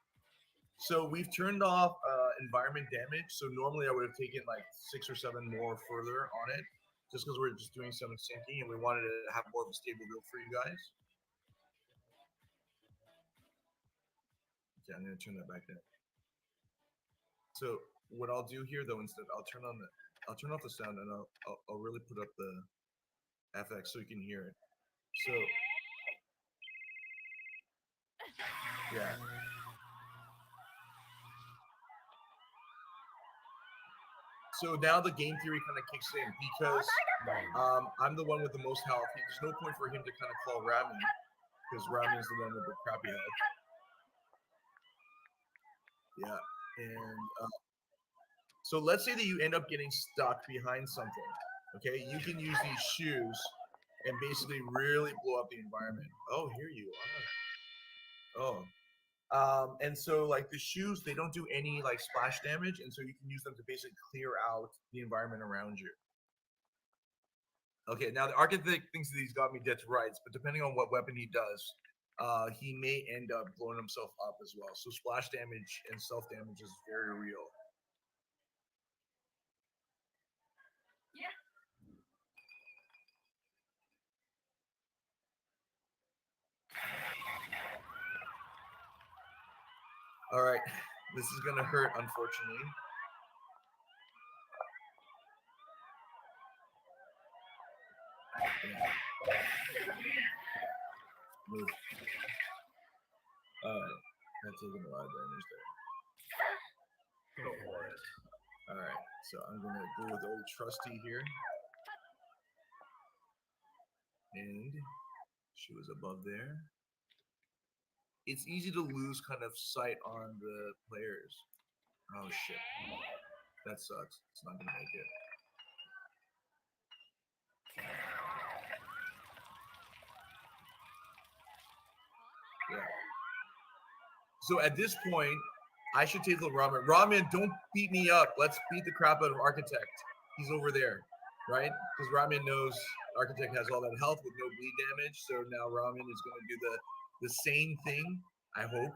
Speaker 2: So we've turned off environment damage. So normally I would have taken like 6 or 7 more further on it, just because we're just doing some syncing and we wanted to have more of a stable build for you guys. Okay, I'm gonna turn that back down. So what I'll do here though, instead, I'll turn off the sound, and I'll really put up the FX so you can hear it. So yeah. So now the game theory kind of kicks in because I'm the one with the most health. There's no point for him to kind of call Ramen because Ramen is the one with the crappy health. Yeah, and so let's say that you end up getting stuck behind something. Okay, you can use these shoes and basically really blow up the environment. Oh, here you are. Oh. And so like the shoes, they don't do any like splash damage, and so you can use them to basically clear out the environment around you. Okay, now the architect thinks that he's got me dead to rights, but depending on what weapon he does, he may end up blowing himself up as well. So splash damage and self damage is very real. All right, this is gonna hurt, unfortunately. Move. All right, that's taking a lot of damage there. Go for it. All right, so I'm gonna go with old trusty here, and she was above there. It's easy to lose kind of sight on the players. Oh shit, that sucks. It's not gonna make it. Yeah. So at this point, I should take the Ramen. Ramen, don't beat me up. Let's beat the crap out of Architect. He's over there, right? Because Ramen knows Architect has all that health with no bleed damage. So now Ramen is going to do the same thing, I hope,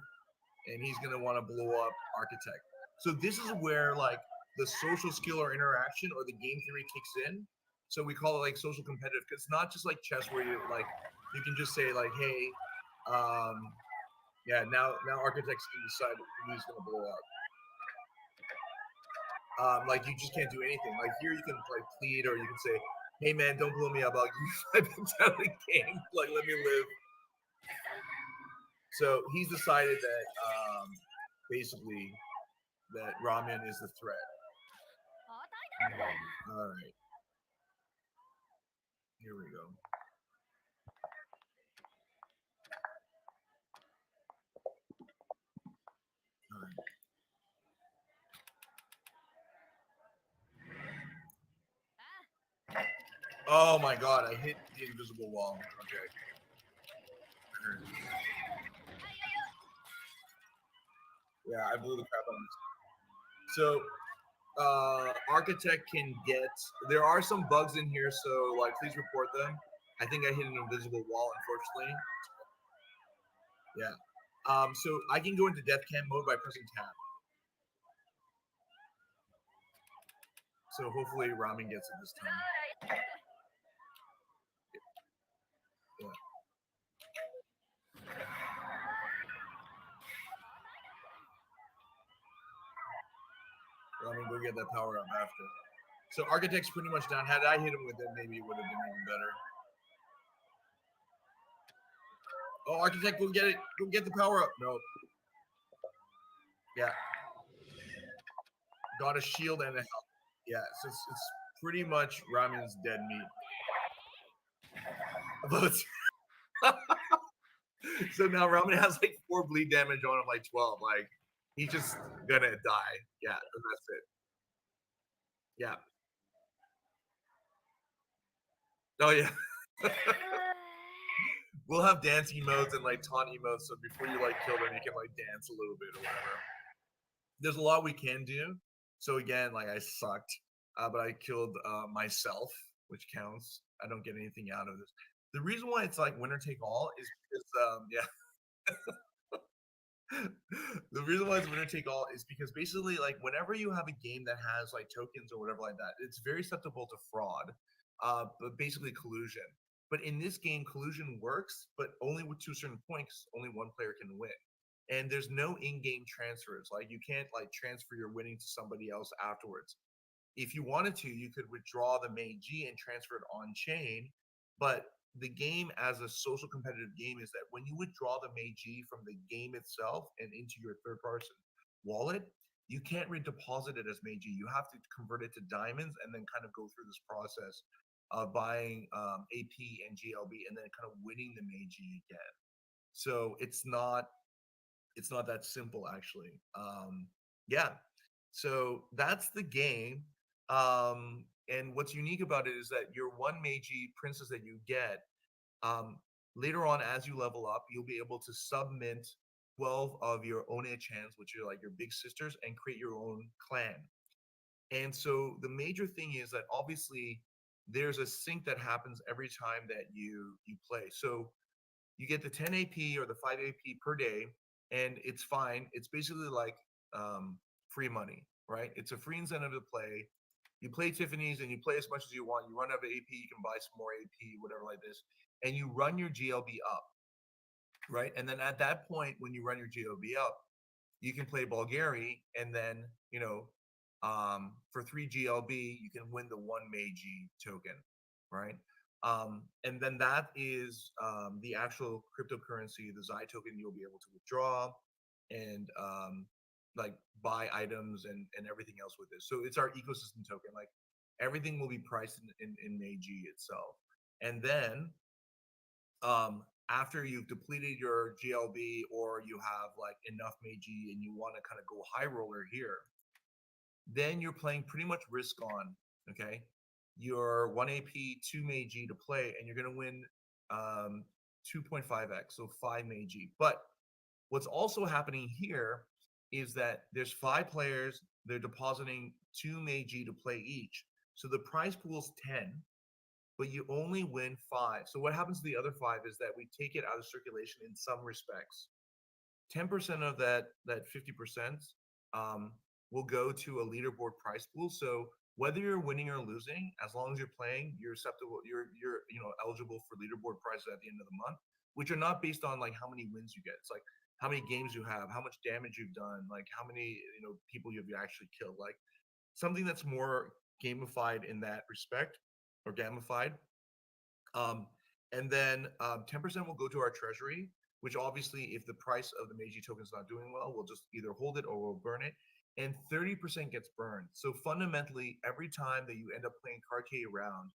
Speaker 2: and he's going to want to blow up Architect. So this is where like the social skill or interaction or the game theory kicks in. So we call it like social competitive, because it's not just like chess where you like you can just say like, hey, yeah, now architects can decide who's gonna blow up. Like you just can't do anything. Like here you can like plead, or you can say, hey man, don't blow me up. I'll give you 5 minutes out of the game. Like let me live. So he's decided that basically that Ramen is the threat. All right. Here we go. All right. Oh my god, I hit the invisible wall. Okay. Yeah, I blew the crap out of this. So architect can get, there are some bugs in here, so like please report them. I think I hit an invisible wall, unfortunately. Yeah. So I can go into death cam mode by pressing tab. So hopefully Ramen gets it this time. Yeah. Ramen, go get that power up after. So Architect's pretty much done. Had I hit him with it, maybe it would have been even better. Oh, Architect, go get it. Go get the power up. No. Yeah. Got a shield and a health. Yeah, so it's pretty much Ramen's dead meat. But so now Ramen has like 4 bleed damage on him, like 12. Like he's just gonna die. Yeah, and that's it. Yeah. Oh yeah. We'll have dance emotes and like taunt emotes, so before you like kill them, you can like dance a little bit or whatever. There's a lot we can do. So again, like I sucked, but I killed myself, which counts. I don't get anything out of this. The reason why it's like winner take all is because the reason why it's winner take all is because basically like whenever you have a game that has like tokens or whatever like that, it's very susceptible to fraud, but basically collusion. But in this game, collusion works, but only to a certain point, 'cause only one player can win. And there's no in-game transfers. Like you can't like transfer your winning to somebody else afterwards. If you wanted to, you could withdraw the MAYG and transfer it on chain. But the game as a social competitive game is that when you withdraw the MAYG from the game itself and into your third person wallet, you can't redeposit it as MAYG. You have to convert it to diamonds and then kind of go through this process of buying AP and GLB and then kind of winning the MAYG again. So it's not that simple actually. Yeah. So that's the game. And what's unique about it is that your one Meiji princess that you get, later on as you level up, you'll be able to submit 12 of your One-chans, which are like your big sisters, and create your own clan. And so the major thing is that obviously there's a sync that happens every time that you play. So you get the 10 AP or the 5 AP per day, and it's fine. It's basically like free money, right? It's a free incentive to play. You play Tiffany's and you play as much as you want. You run out of AP, you can buy some more AP, whatever like this, and you run your GLB up, right? And then at that point, when you run your GLB up, you can play Bulgari, and then for 3 GLB, you can win the 1 Meiji token, right? And then that is the actual cryptocurrency, the Zai token you'll be able to withdraw and like buy items and everything else with this. So it's our ecosystem token. Like everything will be priced in Meiji itself. And then after you've depleted your GLB or you have like enough Meiji and you want to kind of go high roller here, then you're playing pretty much risk on. Okay, your 1 AP 2 Meiji to play, and you're gonna win 2.5x, so 5 Meiji. But what's also happening here is that there's 5 players, they're depositing 2 Meiji to play each. So the prize pool's 10, but you only win 5. So what happens to the other 5 is that we take it out of circulation in some respects. 10% of that 50% will go to a leaderboard prize pool. So whether you're winning or losing, as long as you're playing, you're acceptable. You're eligible for leaderboard prizes at the end of the month, which are not based on like how many wins you get. It's like how many games you have, how much damage you've done, like how many people you've actually killed. Like something that's more gamified in that respect, or gamified. And then 10% will go to our treasury, which obviously, if the price of the Meiji token is not doing well, we'll just either hold it or we'll burn it. And 30% gets burned. So fundamentally, every time that you end up playing Cartier around,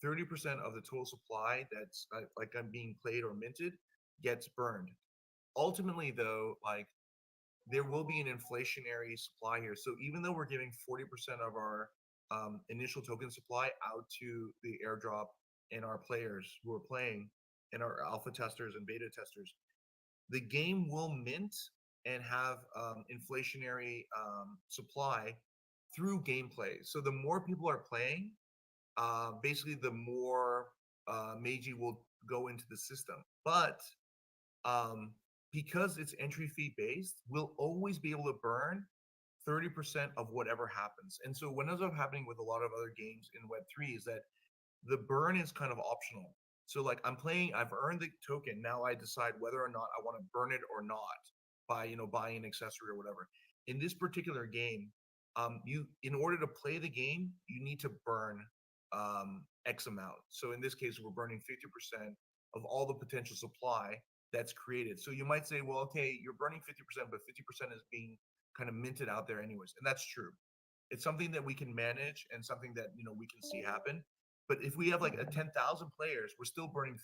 Speaker 2: 30% of the total supply that's like being played or minted gets burned. Ultimately, though, like there will be an inflationary supply here. So even though we're giving 40% of our initial token supply out to the airdrop and our players who are playing and our alpha testers and beta testers, the game will mint and have inflationary supply through gameplay. So the more people are playing, basically the more Meiji will go into the system. But because it's entry fee based, we'll always be able to burn 30% of whatever happens. And so what ends up happening with a lot of other games in Web3 is that the burn is kind of optional. So like I'm playing, I've earned the token. Now I decide whether or not I want to burn it or not by, buying an accessory or whatever. In this particular game, in order to play the game, you need to burn X amount. So in this case, we're burning 50% of all the potential supply that's created. So you might say, well, okay, you're burning 50%, but 50% is being kind of minted out there anyways. And that's true. It's something that we can manage and something that, we can see happen. But if we have like a 10,000 players, we're still burning 50%.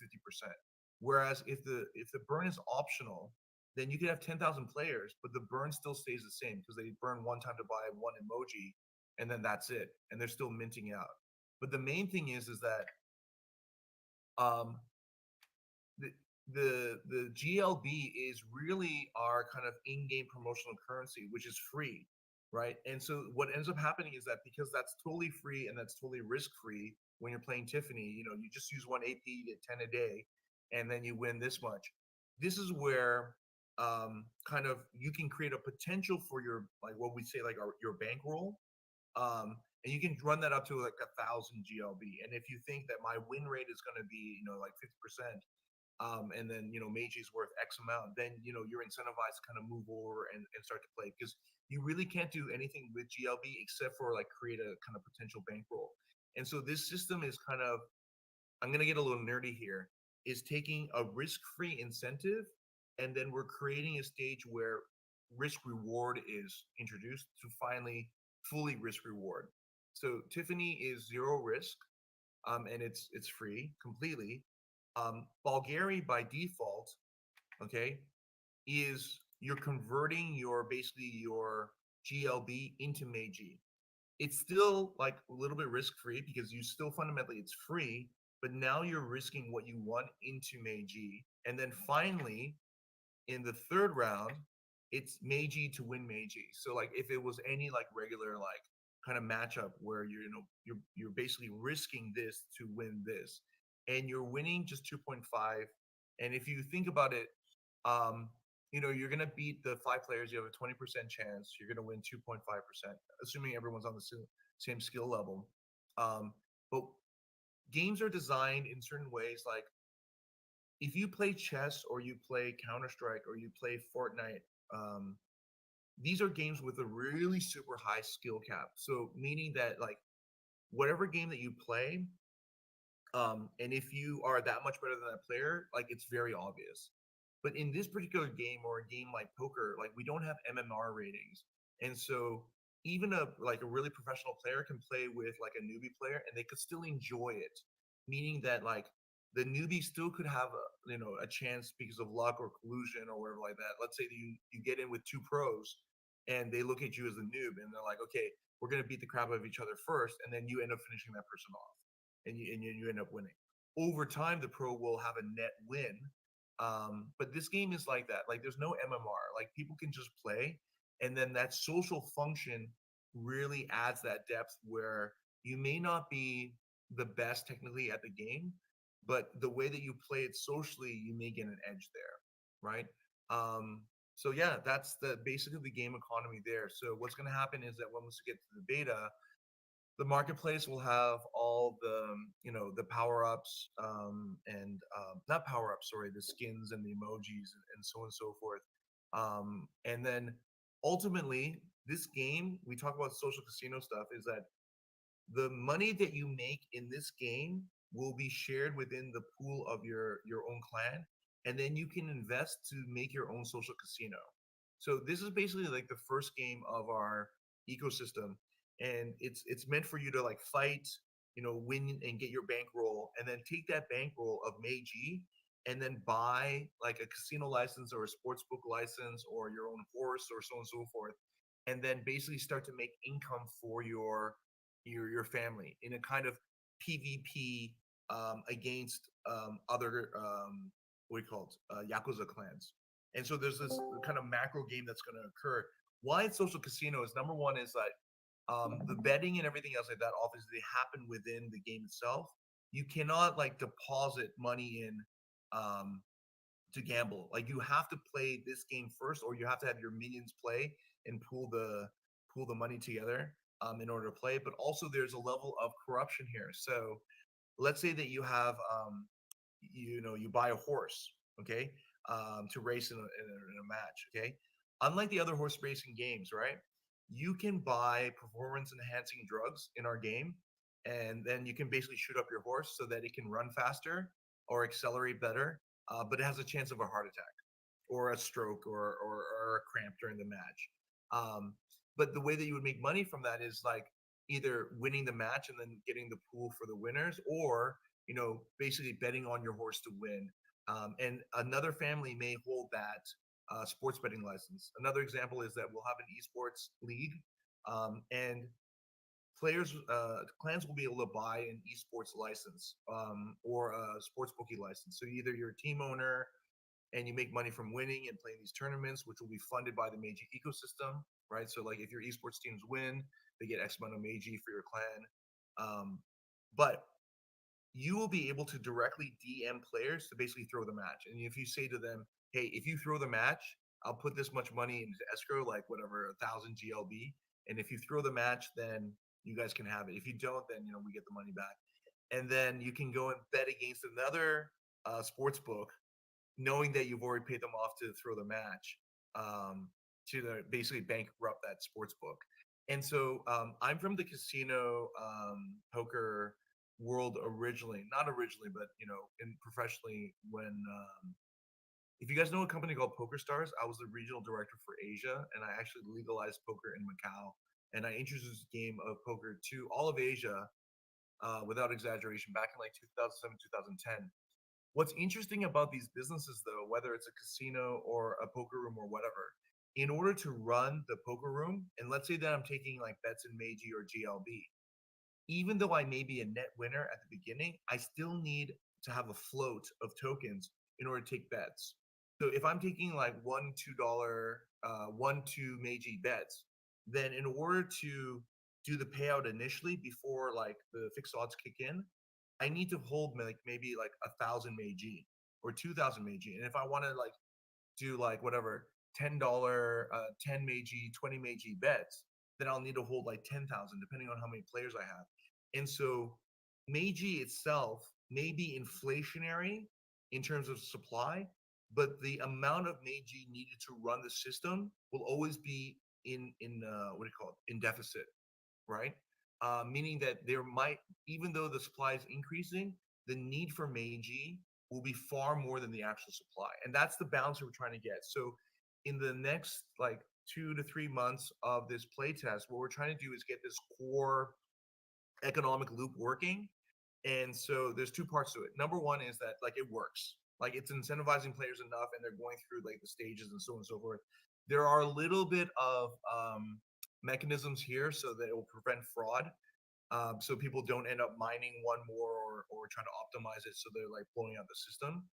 Speaker 2: Whereas if the burn is optional, then you could have 10,000 players, but the burn still stays the same because they burn one time to buy one emoji, and then that's it, and they're still minting out. But the main thing is that the the GLB is really our kind of in-game promotional currency, which is free, right? And so what ends up happening is that because that's totally free and that's totally risk-free when you're playing Tiffany, you just use one AP, you get 10 a day, and then you win this much. This is where kind of you can create a potential for your, like what we say, like your bankroll. And you can run that up to like 1,000 GLB. And if you think that my win rate is going to be, like 50%, and then MAYG is worth X amount, then you're incentivized to kind of move over and start to play, because you really can't do anything with GLB except for like create a kind of potential bankroll. And so this system is kind of, I'm gonna get a little nerdy here, is taking a risk-free incentive, and then we're creating a stage where risk reward is introduced to finally fully risk reward. So Tiffany is zero risk, and it's free completely. Bulgari by default, okay, is you're converting basically your GLB into MAYG. It's still like a little bit risk-free because you still fundamentally, it's free, but now you're risking what you want into MAYG. And then finally, in the third round, it's MAYG to win MAYG. So like if it was any like regular like kind of matchup where you're basically risking this to win this, and you're winning just 2.5. And if you think about it, you're gonna beat the 5 players. You have a 20% chance. You're gonna win 2.5%, assuming everyone's on the same skill level. But games are designed in certain ways. Like if you play chess or you play Counter-Strike or you play Fortnite, these are games with a really super high skill cap. So meaning that like whatever game that you play, and if you are that much better than that player, like it's very obvious. But in this particular game, or a game like poker, like we don't have MMR ratings. And so even a really professional player can play with like a newbie player and they could still enjoy it. Meaning that like the newbie still could have a chance because of luck or collusion or whatever like that. Let's say that you get in with 2 pros and they look at you as a noob and they're like, okay, we're gonna beat the crap out of each other first, and then you end up finishing that person off, and you end up winning. Over time, the pro will have a net win. But this game is like that. Like there's no MMR. Like people can just play, and then that social function really adds that depth where you may not be the best technically at the game, but the way that you play it socially, you may get an edge there, right? So yeah, that's basically the game economy there. So what's going to happen is that once we get to the beta, the marketplace will have all the the power-ups, and not power-ups, sorry, the skins and the emojis and so on and so forth. And then ultimately, this game, we talk about social casino stuff, is that the money that you make in this game will be shared within the pool of your own clan, and then you can invest to make your own social casino. So this is basically like the first game of our ecosystem, and it's meant for you to like fight, win and get your bankroll, and then take that bankroll of MAYG and then buy like a casino license or a sportsbook license or your own horse or so on and so forth, and then basically start to make income for your family in a kind of PvP, against other, what do you call it, Yakuza clans. And so there's this kind of macro game that's going to occur. Why it's social casino is, number one, is that the betting and everything else like that, obviously they happen within the game itself. You cannot like deposit money in to gamble. Like you have to play this game first, or you have to have your minions play and pool the money together in order to play. But also there's a level of corruption here. So let's say that you have you buy a horse, okay, to race in a match, okay. Unlike the other horse racing games, right, you can buy performance enhancing drugs in our game, and then you can basically shoot up your horse so that it can run faster or accelerate better, but it has a chance of a heart attack or a stroke or a cramp during the match. But the way that you would make money from that is like either winning the match and then getting the pool for the winners, or basically betting on your horse to win. And another family may hold that sports betting license. Another example is that we'll have an esports league, and clans will be able to buy an esports license or a sports bookie license. So either you're a team owner and you make money from winning and playing these tournaments, which will be funded by the MAYG ecosystem, right? So like if your esports teams win, they get X amount of MAYG for your clan. But you will be able to directly DM players to basically throw the match. And if you say to them, hey, if you throw the match, I'll put this much money into escrow, like whatever, 1,000 GLB. And if you throw the match, then you guys can have it. If you don't, then we get the money back. And then you can go and bet against another sports book, knowing that you've already paid them off to throw the match, to basically bankrupt that sports book. And so I'm from the casino poker world originally, not originally, but in professionally when if you guys know a company called Poker Stars, I was the regional director for Asia, and I actually legalized poker in Macau, and I introduced the game of poker to all of Asia, without exaggeration, back in like 2007, 2010. What's interesting about these businesses, though, whether it's a casino or a poker room or whatever, in order to run the poker room, and let's say that I'm taking like bets in MAYG or GLB, even though I may be a net winner at the beginning, I still need to have a float of tokens in order to take bets. So if I'm taking like $1, $2, 2 MAYG bets, then in order to do the payout initially before like the fixed odds kick in, I need to hold like maybe like 1,000 MAYG or 2,000 MAYG. And if I want to like do like whatever $10, 10 MAYG, 20 MAYG bets, then I'll need to hold like 10,000 depending on how many players I have. And so MAYG itself may be inflationary in terms of supply, but the amount of MAYG needed to run the system will always be in what do you call it, in deficit, right? Meaning that there might, even though the supply is increasing, the need for MAYG will be far more than the actual supply, and that's the balance we're trying to get. So in the next like 2 to 3 months of this play test, what we're trying to do is get this core economic loop working. And so there's two parts to it. Number one is that like it works, like it's incentivizing players enough, and they're going through like the stages and so on and so forth. There are a little bit of mechanisms here so that it will prevent fraud, so people don't end up mining one more, or trying to optimize it so they're like blowing out the system.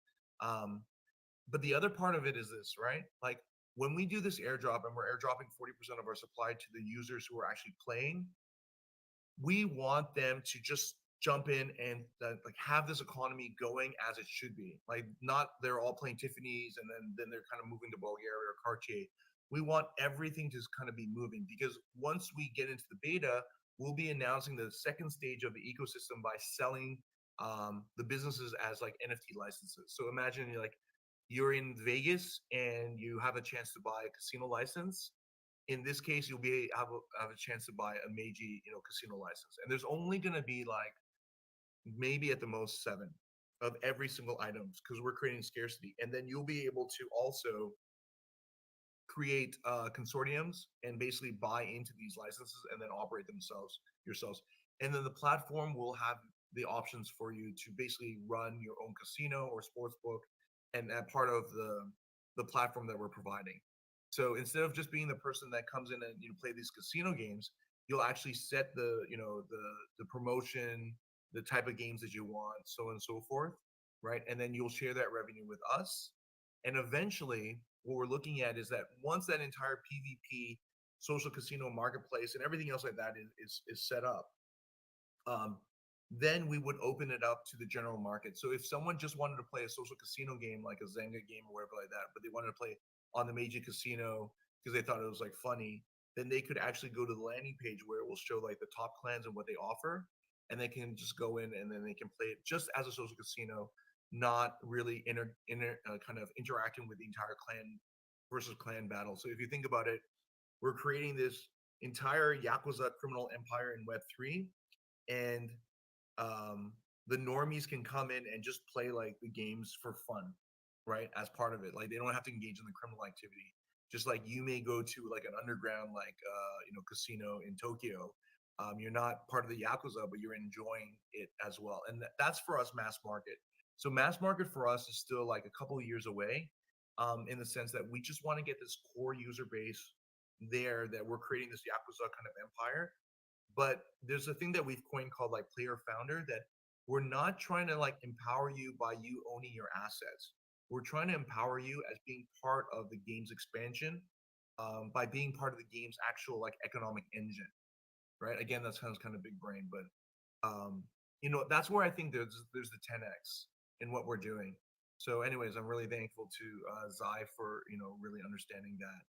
Speaker 2: But the other part of it is this, right? Like when we do this airdrop and we're airdropping 40% of our supply to the users who are actually playing, we want them to just jump in and like have this economy going as it should be. Like not they're all playing Tiffany's and then they're kind of moving to Bulgaria or Cartier. We want everything to kind of be moving, because once we get into the beta, we'll be announcing the second stage of the ecosystem by selling the businesses as like NFT licenses. So imagine you're in Vegas and you have a chance to buy a casino license. In this case, you'll be have a chance to buy a MAYG casino license, and there's only going to be like maybe at the most 7 of every single items, because we're creating scarcity. And then you'll be able to also create consortiums and basically buy into these licenses and then operate themselves yourselves. And then the platform will have the options for you to basically run your own casino or sports book, and that part of the platform that we're providing. So instead of just being the person that comes in and play these casino games, you'll actually set the promotion, the type of games that you want, so on and so forth, right? And then you'll share that revenue with us. And eventually, what we're looking at is that once that entire PvP social casino marketplace and everything else like that is set up, then we would open it up to the general market. So if someone just wanted to play a social casino game like a Zynga game or whatever like that, but they wanted to play on the MAYG casino because they thought it was like funny, then they could actually go to the landing page where it will show like the top clans and what they offer, and they can just go in and then they can play it just as a social casino, not really kind of interacting with the entire clan versus clan battle. So if you think about it, we're creating this entire Yakuza criminal empire in Web3, and the normies can come in and just play like the games for fun, right? As part of it, like they don't have to engage in the criminal activity. Just like you may go to like an underground, like casino in Tokyo. You're not part of the Yakuza, but you're enjoying it as well, and that's for us mass market. So mass market for us is still like a couple of years away, in the sense that we just want to get this core user base there, that we're creating this Yakuza kind of empire. But there's a thing that we've coined called like player founder, that we're not trying to like empower you by you owning your assets. We're trying to empower you as being part of the game's expansion, by being part of the game's actual like economic engine, right? Again, that sounds kind of big brain, but that's where I think there's the 10x in what we're doing. So anyways, I'm really thankful to Zai for really understanding that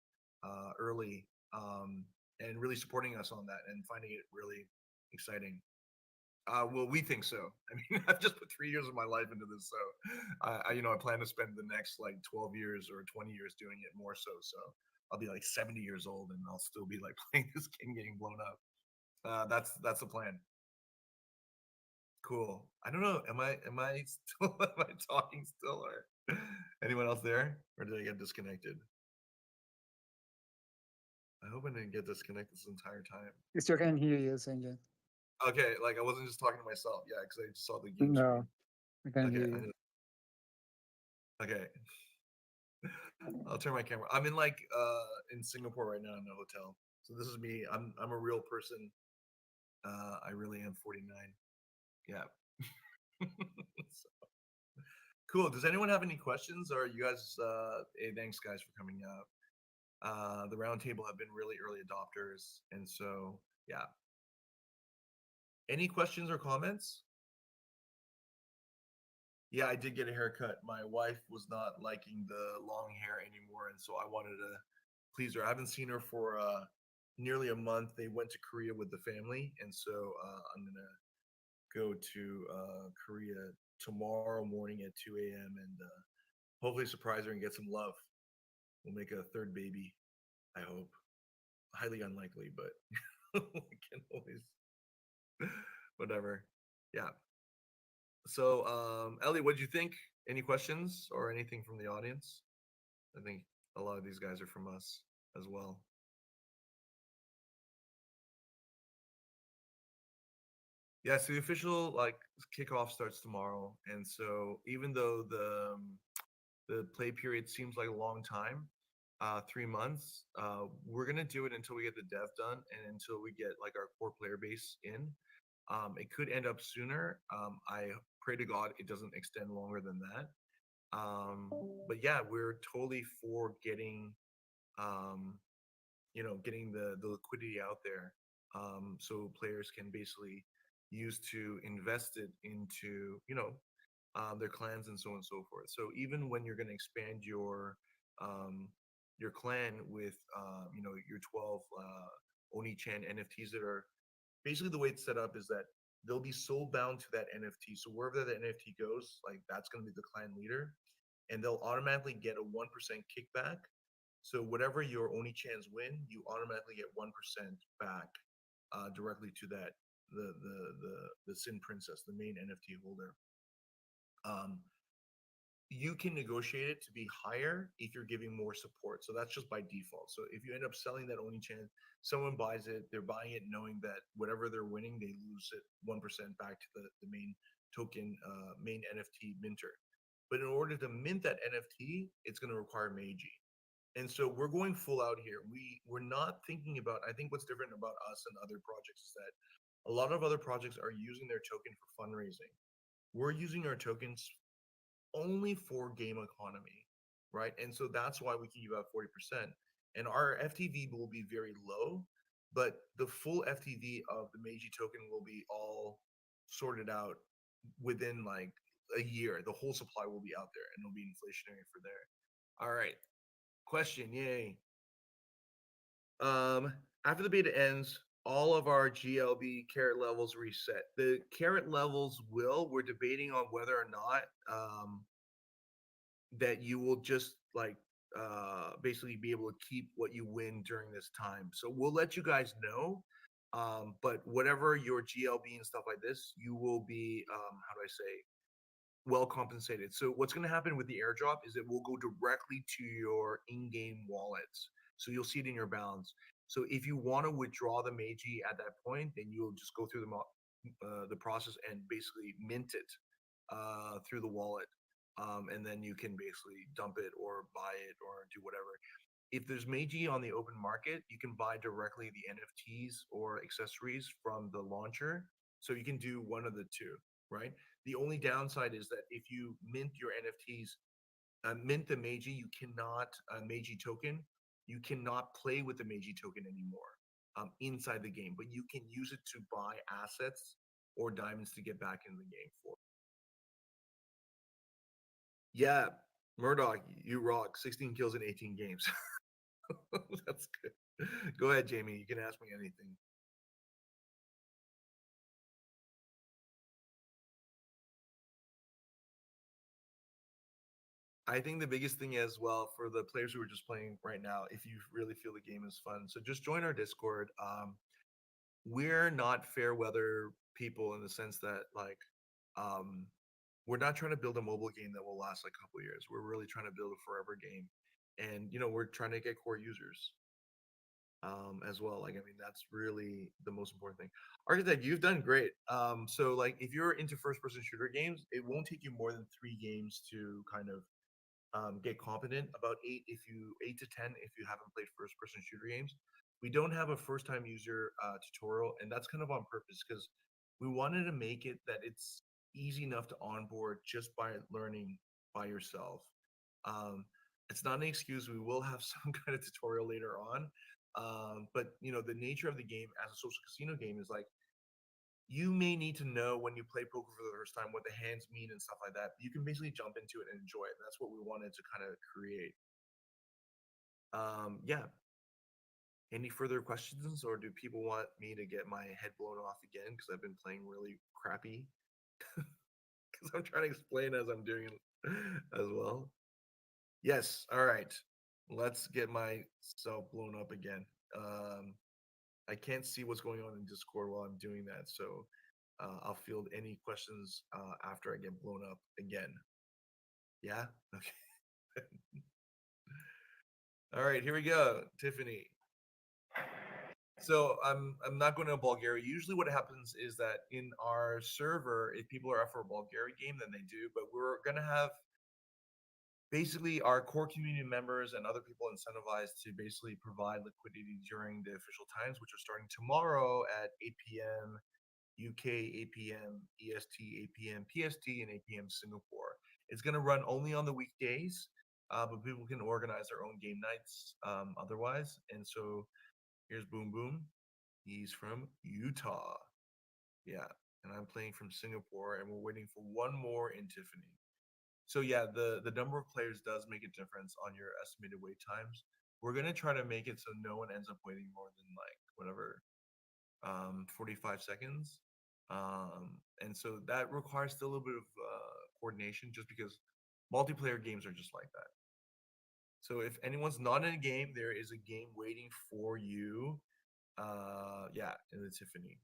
Speaker 2: early, and really supporting us on that and finding it really exciting. Well, we think so. I mean, I've just put 3 years of my life into this, so I plan to spend the next like 12 years or 20 years doing it more so. So I'll be like 70 years old and I'll still be like playing this game, getting blown up. That's the plan. Cool. I don't know. Am I still am I talking still, or anyone else there, or did I get disconnected? I hope I didn't get disconnected this entire time.
Speaker 3: I still can hear you, Sanjay.
Speaker 2: Okay, like I wasn't just talking to myself. Yeah, because I just saw the game
Speaker 3: No,
Speaker 2: screen.
Speaker 3: I can
Speaker 2: Okay,
Speaker 3: hear you.
Speaker 2: okay. I'll turn my camera. I'm in like in Singapore right now in a hotel. So this is me. I'm a real person. I really am 49. Yeah. So, cool. Does anyone have any questions? Or you guys? Hey, thanks guys for coming out. The roundtable have been really early adopters, and so yeah. Any questions or comments? Yeah, I did get a haircut. My wife was not liking the long hair anymore, and so I wanted to please her. I haven't seen her for nearly a month. They went to Korea with the family, and so I'm gonna go to Korea tomorrow morning at 2 a.m. and hopefully surprise her and get some love. We'll make a third baby, I hope. Highly unlikely, but we can always whatever. Yeah. So, Ellie, what do you think? Any questions or anything from the audience? I think a lot of these guys are from us as well. Yeah, so the official like kickoff starts tomorrow, and so even though the play period seems like a long time, 3 months, we're gonna do it until we get the dev done and until we get like our core player base in. It could end up sooner. I pray to God it doesn't extend longer than that. But yeah, we're totally for getting, getting the liquidity out there, so players can basically use to invest it into, their clans and so on and so forth. So even when you're going to expand your clan with, your 12 Oni-chan NFTs that are basically the way it's set up is that they'll be soul bound to that NFT. So wherever that NFT goes, like that's going to be the clan leader, and they'll automatically get a 1% kickback. So whatever your Oni-chans win, you automatically get 1% back, directly to that the Sin Princess, the main NFT holder. You can negotiate it to be higher if you're giving more support. So that's just by default. So if you end up selling that Oni-chan, someone buys it, they're buying it knowing that whatever they're winning, they lose it 1% back to the main token, main NFT minter. But in order to mint that NFT, it's going to require MAYG. And so we're going full out here. We're not thinking about, I think what's different about us and other projects is that a lot of other projects are using their token for fundraising. We're using our tokens only for game economy, right? And so that's why we can give out 40%. And our FTV will be very low, but the full FTV of the MAYG token will be all sorted out within like a year. The whole supply will be out there and it'll be inflationary for there. All right. Question, yay. After the beta ends, all of our GLB carrot levels reset. The carrot levels we're debating on whether or not that you will just like basically be able to keep what you win during this time. So we'll let you guys know. But whatever your GLB and stuff like this, you will be how do I say, well compensated. So what's going to happen with the airdrop is it will go directly to your in-game wallets. So you'll see it in your balance. So if you want to withdraw the MAYG at that point, then you'll just go through the process and basically mint it through the wallet. And then you can basically dump it or buy it or do whatever. If there's MAYG on the open market, you can buy directly the NFTs or accessories from the launcher. So you can do one of the two, right? The only downside is that if you mint your NFTs, mint the MAYG, you cannot MAYG token. You cannot play with the MAYG token anymore inside the game, but you can use it to buy assets or diamonds to get back in the game for. Yeah, Murdoch, you rock. 16 kills in 18 games. That's good. Go ahead, Jamie. You can ask me anything. I think the biggest thing as well for the players who are just playing right now, if you really feel the game is fun, so just join our Discord. We're not fair weather people in the sense that like um, we're not trying to build a mobile game that will last like a couple years. We're really trying to build a forever game, and we're trying to get core users as well. Like I mean, that's really the most important thing. Architect, you've done great. So like if you're into first-person shooter games, it won't take you more than 3 games to kind of get competent. About 8 to 10 if you haven't played first person shooter games. We don't have a first time user tutorial, and that's kind of on purpose because we wanted to make it that it's easy enough to onboard just by learning by yourself. um, it's not an excuse. We will have some kind of tutorial later on, but the nature of the game as a social casino game is like you may need to know when you play poker for the first time what the hands mean and stuff like that. You can basically jump into it and enjoy it. That's what we wanted to kind of create. Yeah. Any further questions, or do people want me to get my head blown off again because I've been playing really crappy? Because I'm trying to explain as I'm doing it as well. Yes. All right. Let's get myself blown up again. I can't see what's going on in Discord while I'm doing that, so I'll field any questions after I get blown up again. Yeah. Okay. All right. Here we go, Tiffany. So I'm not going to Bulgaria. Usually, what happens is that in our server, if people are up for a Bulgaria game, then they do. But we're gonna have basically our core community members and other people incentivized to basically provide liquidity during the official times, which are starting tomorrow at 8 p.m. UK, 8 p.m. EST, 8 p.m. PST, and 8 p.m. Singapore. It's going to run only on the weekdays, but people can organize their own game nights otherwise. And so here's Boom Boom. He's from Utah. Yeah. And I'm playing from Singapore, and we're waiting for one more in Tiffany. So yeah, the number of players does make a difference on your estimated wait times. We're gonna try to make it so no one ends up waiting more than like whatever 45 seconds. And so that requires still a little bit of coordination just because multiplayer games are just like that. So if anyone's not in a game, there is a game waiting for you. Yeah, in the Tiffany.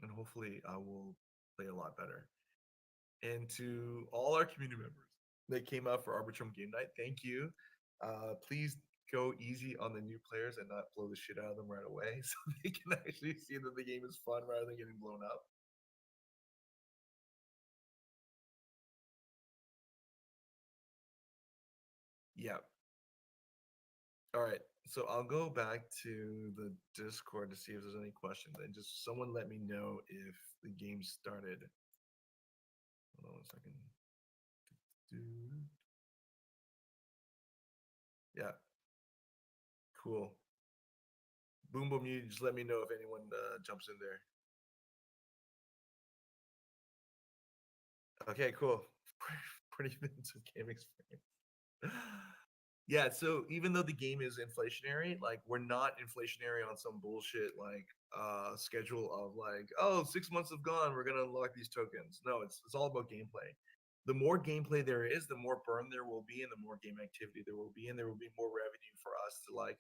Speaker 2: And hopefully I will play a lot better. And to all our community members that came out for Arbitrum game night, thank you. Please go easy on the new players and not blow the shit out of them right away so they can actually see that the game is fun rather than getting blown up. Yeah. All right. So I'll go back to the Discord to see if there's any questions, and just someone let me know if the game started. Hold on a second. Yeah. Cool. Boom Boom, you just let me know if anyone jumps in there. Okay, cool. Pretty expensive game experience. Yeah, so even though the game is inflationary, like we're not inflationary on some bullshit like schedule of like, oh, 6 months have gone, we're gonna unlock these tokens. No, it's all about gameplay. The more gameplay there is, the more burn there will be, and the more game activity there will be, and there will be more revenue for us to like,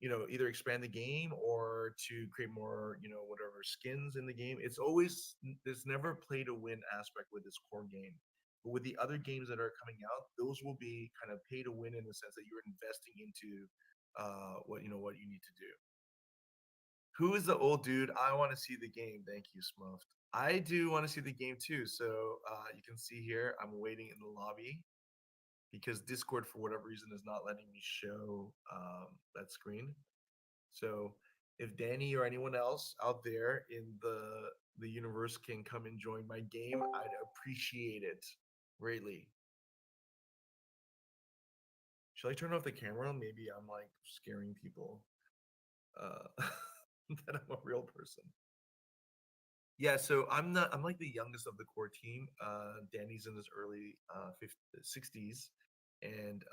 Speaker 2: either expand the game or to create more, whatever skins in the game. It's always there's never play to win aspect with this core game. But with the other games that are coming out, those will be kind of pay to win in the sense that you're investing into what you need to do. Who is the old dude? I want to see the game. Thank you, Smuffed. I do want to see the game too. So you can see here, I'm waiting in the lobby because Discord, for whatever reason, is not letting me show that screen. So if Danny or anyone else out there in the universe can come and join my game, I'd appreciate it greatly. Should I turn off the camera? Maybe I'm like scaring people that I'm a real person. Yeah, so I'm like the youngest of the core team. Danny's in his early 60s, and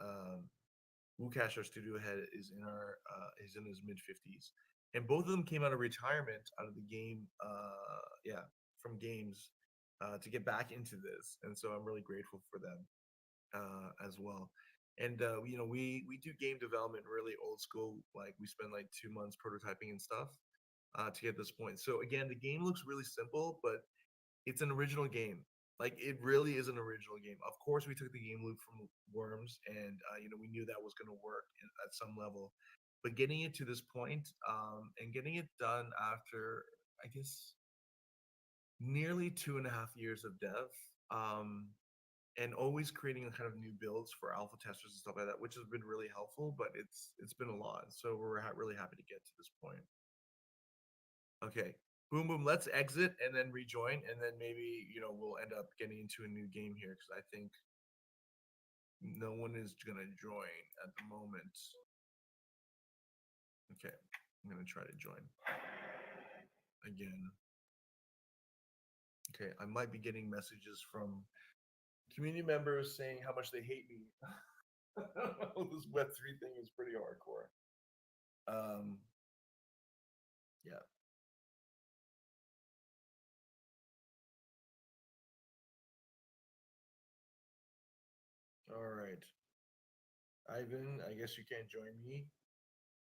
Speaker 2: Wukash, our studio head, is in his mid 50s, and both of them came out of retirement out of the game, from games, to get back into this, and so I'm really grateful for them as well. And we do game development really old school. Like we spend like 2 months prototyping and stuff to get this point. So again, the game looks really simple, but it's an original game. Like it really is an original game. Of course, we took the game loop from Worms, and we knew that was going to work at some level. But getting it to this point, and getting it done after, I guess, nearly 2.5 years of dev, and always creating kind of new builds for alpha testers and stuff like that, which has been really helpful. But it's been a lot, so we're really happy to get to this point. Okay. Boom, boom. Let's exit and then rejoin, and then maybe we'll end up getting into a new game here because I think no one is gonna join at the moment. Okay, I'm gonna try to join again. Okay, I might be getting messages from community members saying how much they hate me. This Web3 thing is pretty hardcore. Yeah. All right. Ivan, I guess you can't join me.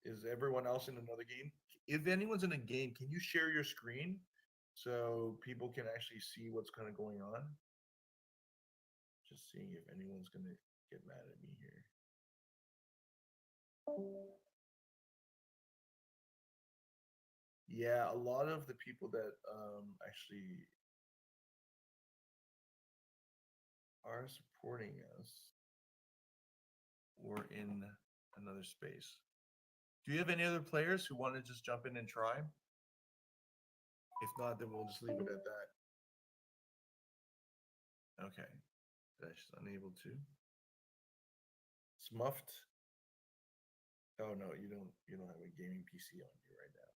Speaker 2: Is everyone else in another game? If anyone's in a game, can you share your screen so people can actually see what's kind of going on? Just seeing if anyone's gonna get mad at me here. Yeah, a lot of the people that actually are supporting us were in another space. Do you have any other players who want to just jump in and try? If not, then we'll just leave it at that. Okay. That's unable to. Smuffed. Oh no, you don't have a gaming PC on you right now.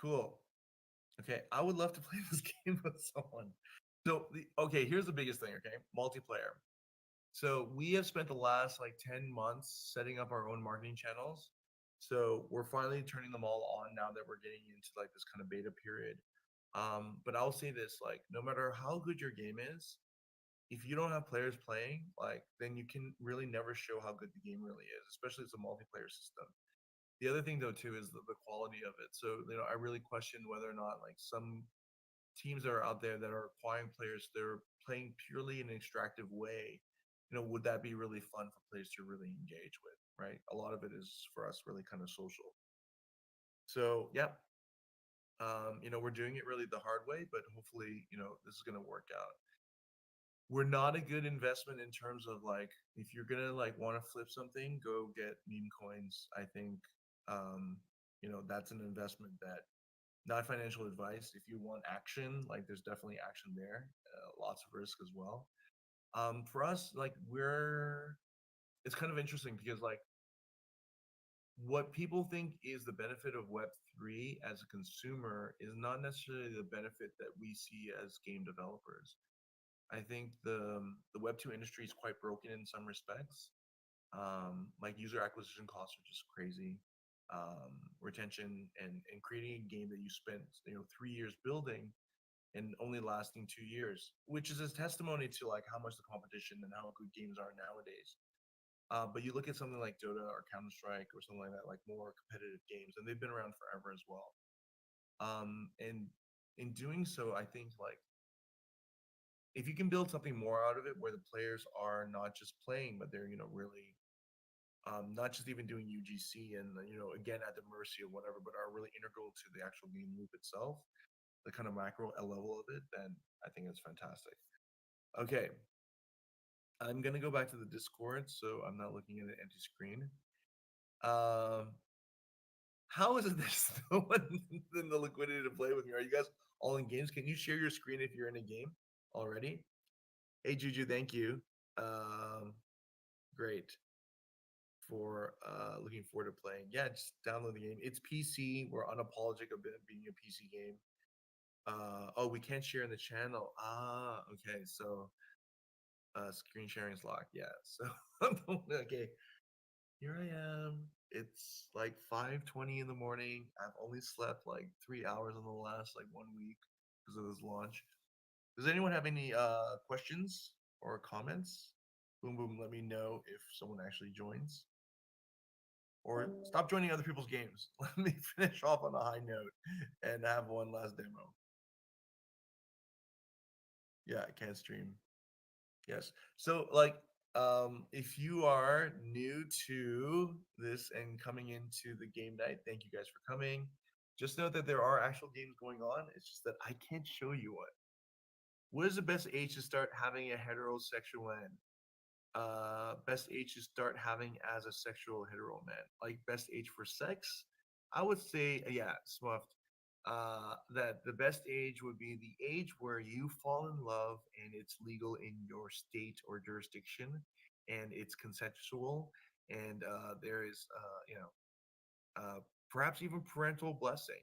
Speaker 2: Cool. Okay, I would love to play this game with someone. So okay, here's the biggest thing, okay? Multiplayer. So we have spent the last like 10 months setting up our own marketing channels. So we're finally turning them all on now that we're getting into like this kind of beta period. But I'll say this, like no matter how good your game is, if you don't have players playing, like then you can really never show how good the game really is, especially as a multiplayer system. The other thing though too is the quality of it. So I really question whether or not like some teams that are out there that are acquiring players, they're playing purely in an extractive way. Would that be really fun for players to really engage with, right? A lot of it is for us really kind of social. So yeah, we're doing it really the hard way, but hopefully, this is gonna work out. We're not a good investment in terms of like if you're gonna like want to flip something, go get meme coins. I think that's an investment that not financial advice. If you want action, like there's definitely action there, lots of risk as well. For us, like it's kind of interesting because like what people think is the benefit of Web3 as a consumer is not necessarily the benefit that we see as game developers. I think the Web2 industry is quite broken in some respects. Like user acquisition costs are just crazy. Retention and creating a game that you spent 3 years building and only lasting 2 years, which is a testimony to like how much the competition and how good games are nowadays. But you look at something like Dota or Counter Strike or something like that, like more competitive games, and they've been around forever as well. And in doing so, I think like if you can build something more out of it, where the players are not just playing, but they're really not just even doing UGC and again at the mercy of whatever, but are really integral to the actual game loop itself, the kind of macro level of it, then I think it's fantastic. Okay, I'm gonna go back to the Discord, so I'm not looking at an empty screen. How is it there's no one in the liquidity to play with me? Are you guys all in games? Can you share your screen if you're in a game already? Hey Juju, thank you. Great for looking forward to playing. Yeah, just download the game. It's PC. We're unapologetic of it being a PC game. Oh, we can't share in the channel. Okay, so screen sharing is locked. Yeah, so okay. Here I am. It's like 5:20 in the morning. I've only slept like 3 hours in the last like 1 week because of this launch. Does anyone have any questions or comments? Boom boom, let me know if someone actually joins. Or stop joining other people's games. Let me finish off on a high note and have one last demo. Yeah, I can't stream. Yes. So like if you are new to this and coming into the game night, thank you guys for coming. Just know that there are actual games going on. It's just that I can't show you what. What is the best age to start having a heterosexual man? Best age to start having as a sexual hetero man. Like best age for sex? I would say, yeah, Smuffed. That the best age would be the age where you fall in love and it's legal in your state or jurisdiction and it's consensual and there is perhaps even parental blessing.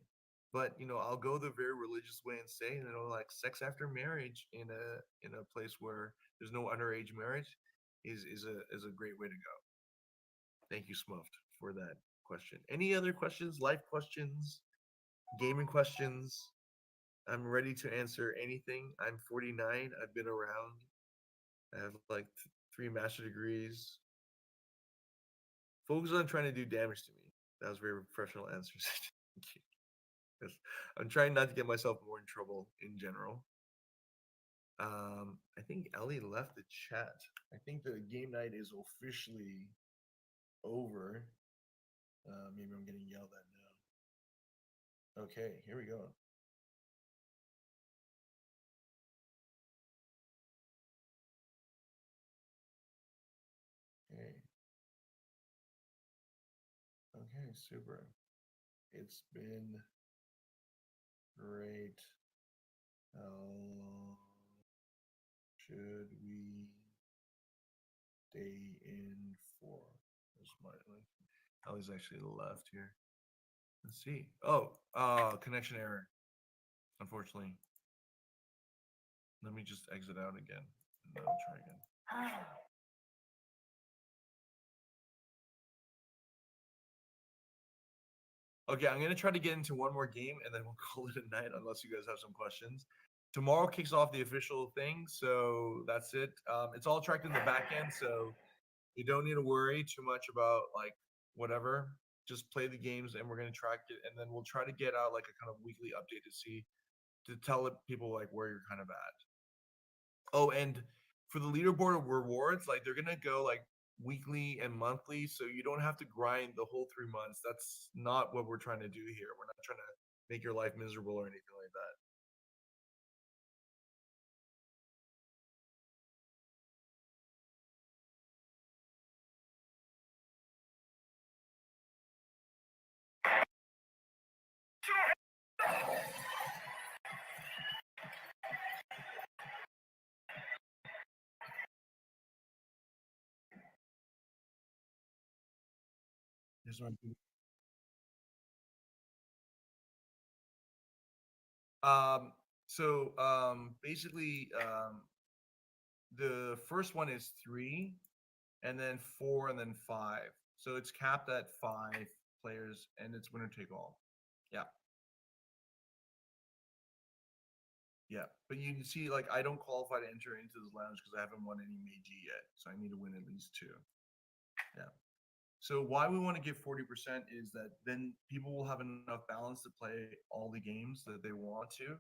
Speaker 2: But I'll go the very religious way and say like sex after marriage in a place where there's no underage marriage is a great way to go. Thank you, Smuffed, for that question. Any other questions, life questions, gaming questions? I'm ready to answer anything. I'm 49. I've been around. I have like 3 master degrees. Focus on trying to do damage to me. That was very professional answers. Thank you. I'm trying not to get myself more in trouble in general. I think Ellie left the chat. I think the game night is officially over. Maybe I'm getting yelled at now. Okay, here we go. Okay. Okay, super. It's been great. How long should we stay in for? Ellie's actually left here. Let's see. Oh, connection error. Unfortunately. Let me just exit out again. And then I'll try again. Okay, I'm gonna try to get into one more game and then we'll call it a night unless you guys have some questions. Tomorrow kicks off the official thing, so that's it. It's all tracked in the back end, so you don't need to worry too much about like whatever. Just play the games and we're gonna track it, and then we'll try to get out like a kind of weekly update to tell people like where you're kind of at. Oh, and for the leaderboard of rewards, like they're gonna go like weekly and monthly, so you don't have to grind the whole 3 months. That's not what we're trying to do here. We're not trying to make your life miserable or anything like that. Here's my basically the first one is 3, and then 4, and then 5. So it's capped at 5 players, and it's winner take all. Yeah. Yeah, but you see, like, I don't qualify to enter into this lounge because I haven't won any MAYG yet, so I need to win at least 2. Yeah. So why we want to give 40% is that then people will have enough balance to play all the games that they want to,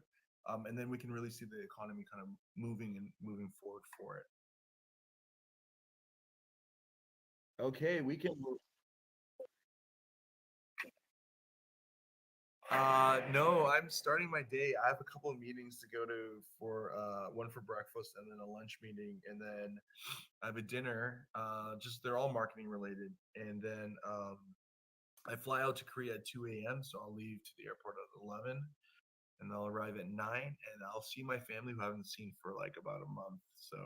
Speaker 2: and then we can really see the economy kind of moving forward for it. Okay, we can. No, I'm starting my day. I have a couple of meetings to go to for one for breakfast and then a lunch meeting, and then I have a dinner. Just they're all marketing related, and then I fly out to Korea at 2 a.m. So I'll leave to the airport at 11, and I'll arrive at 9, and I'll see my family who I haven't seen for like about a month. So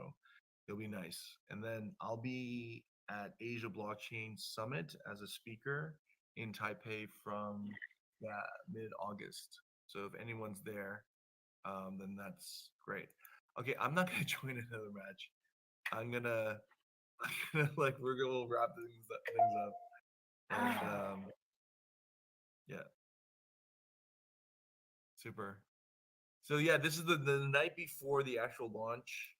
Speaker 2: it'll be nice. And then I'll be at Asia Blockchain Summit as a speaker in Taipei from mid-August. So if anyone's there, then that's great. Okay, I'm not gonna join another match. I'm gonna, like we're gonna wrap things up, and yeah, super. So yeah, this is the night before the actual launch.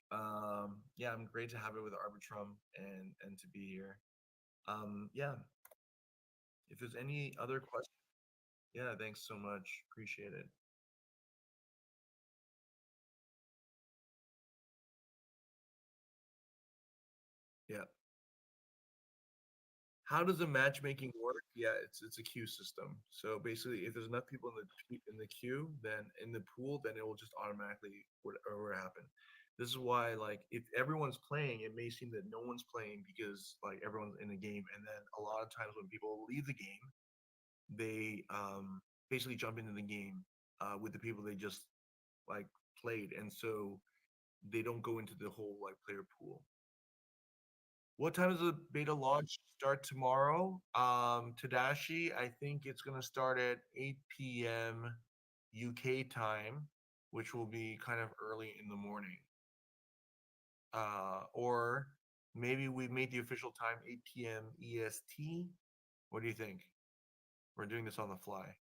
Speaker 2: Yeah, I'm great to have it with Arbitrum and to be here. Yeah, if there's any other questions, yeah, thanks so much. Appreciate it. Yeah. How does the matchmaking work? Yeah, it's a queue system. So basically, if there's enough people in the queue, then in the pool, then it will just automatically whatever happen. This is why, like, if everyone's playing, it may seem that no one's playing because like everyone's in the game, and then a lot of times when people leave the game, they basically jump into the game with the people they just like played, and so they don't go into the whole like player pool. What time does the beta launch start tomorrow? Tadashi, I think it's gonna start at 8 p.m. UK time, which will be kind of early in the morning. Or maybe we made the official time 8 p.m. EST. What do you think? We're doing this on the fly.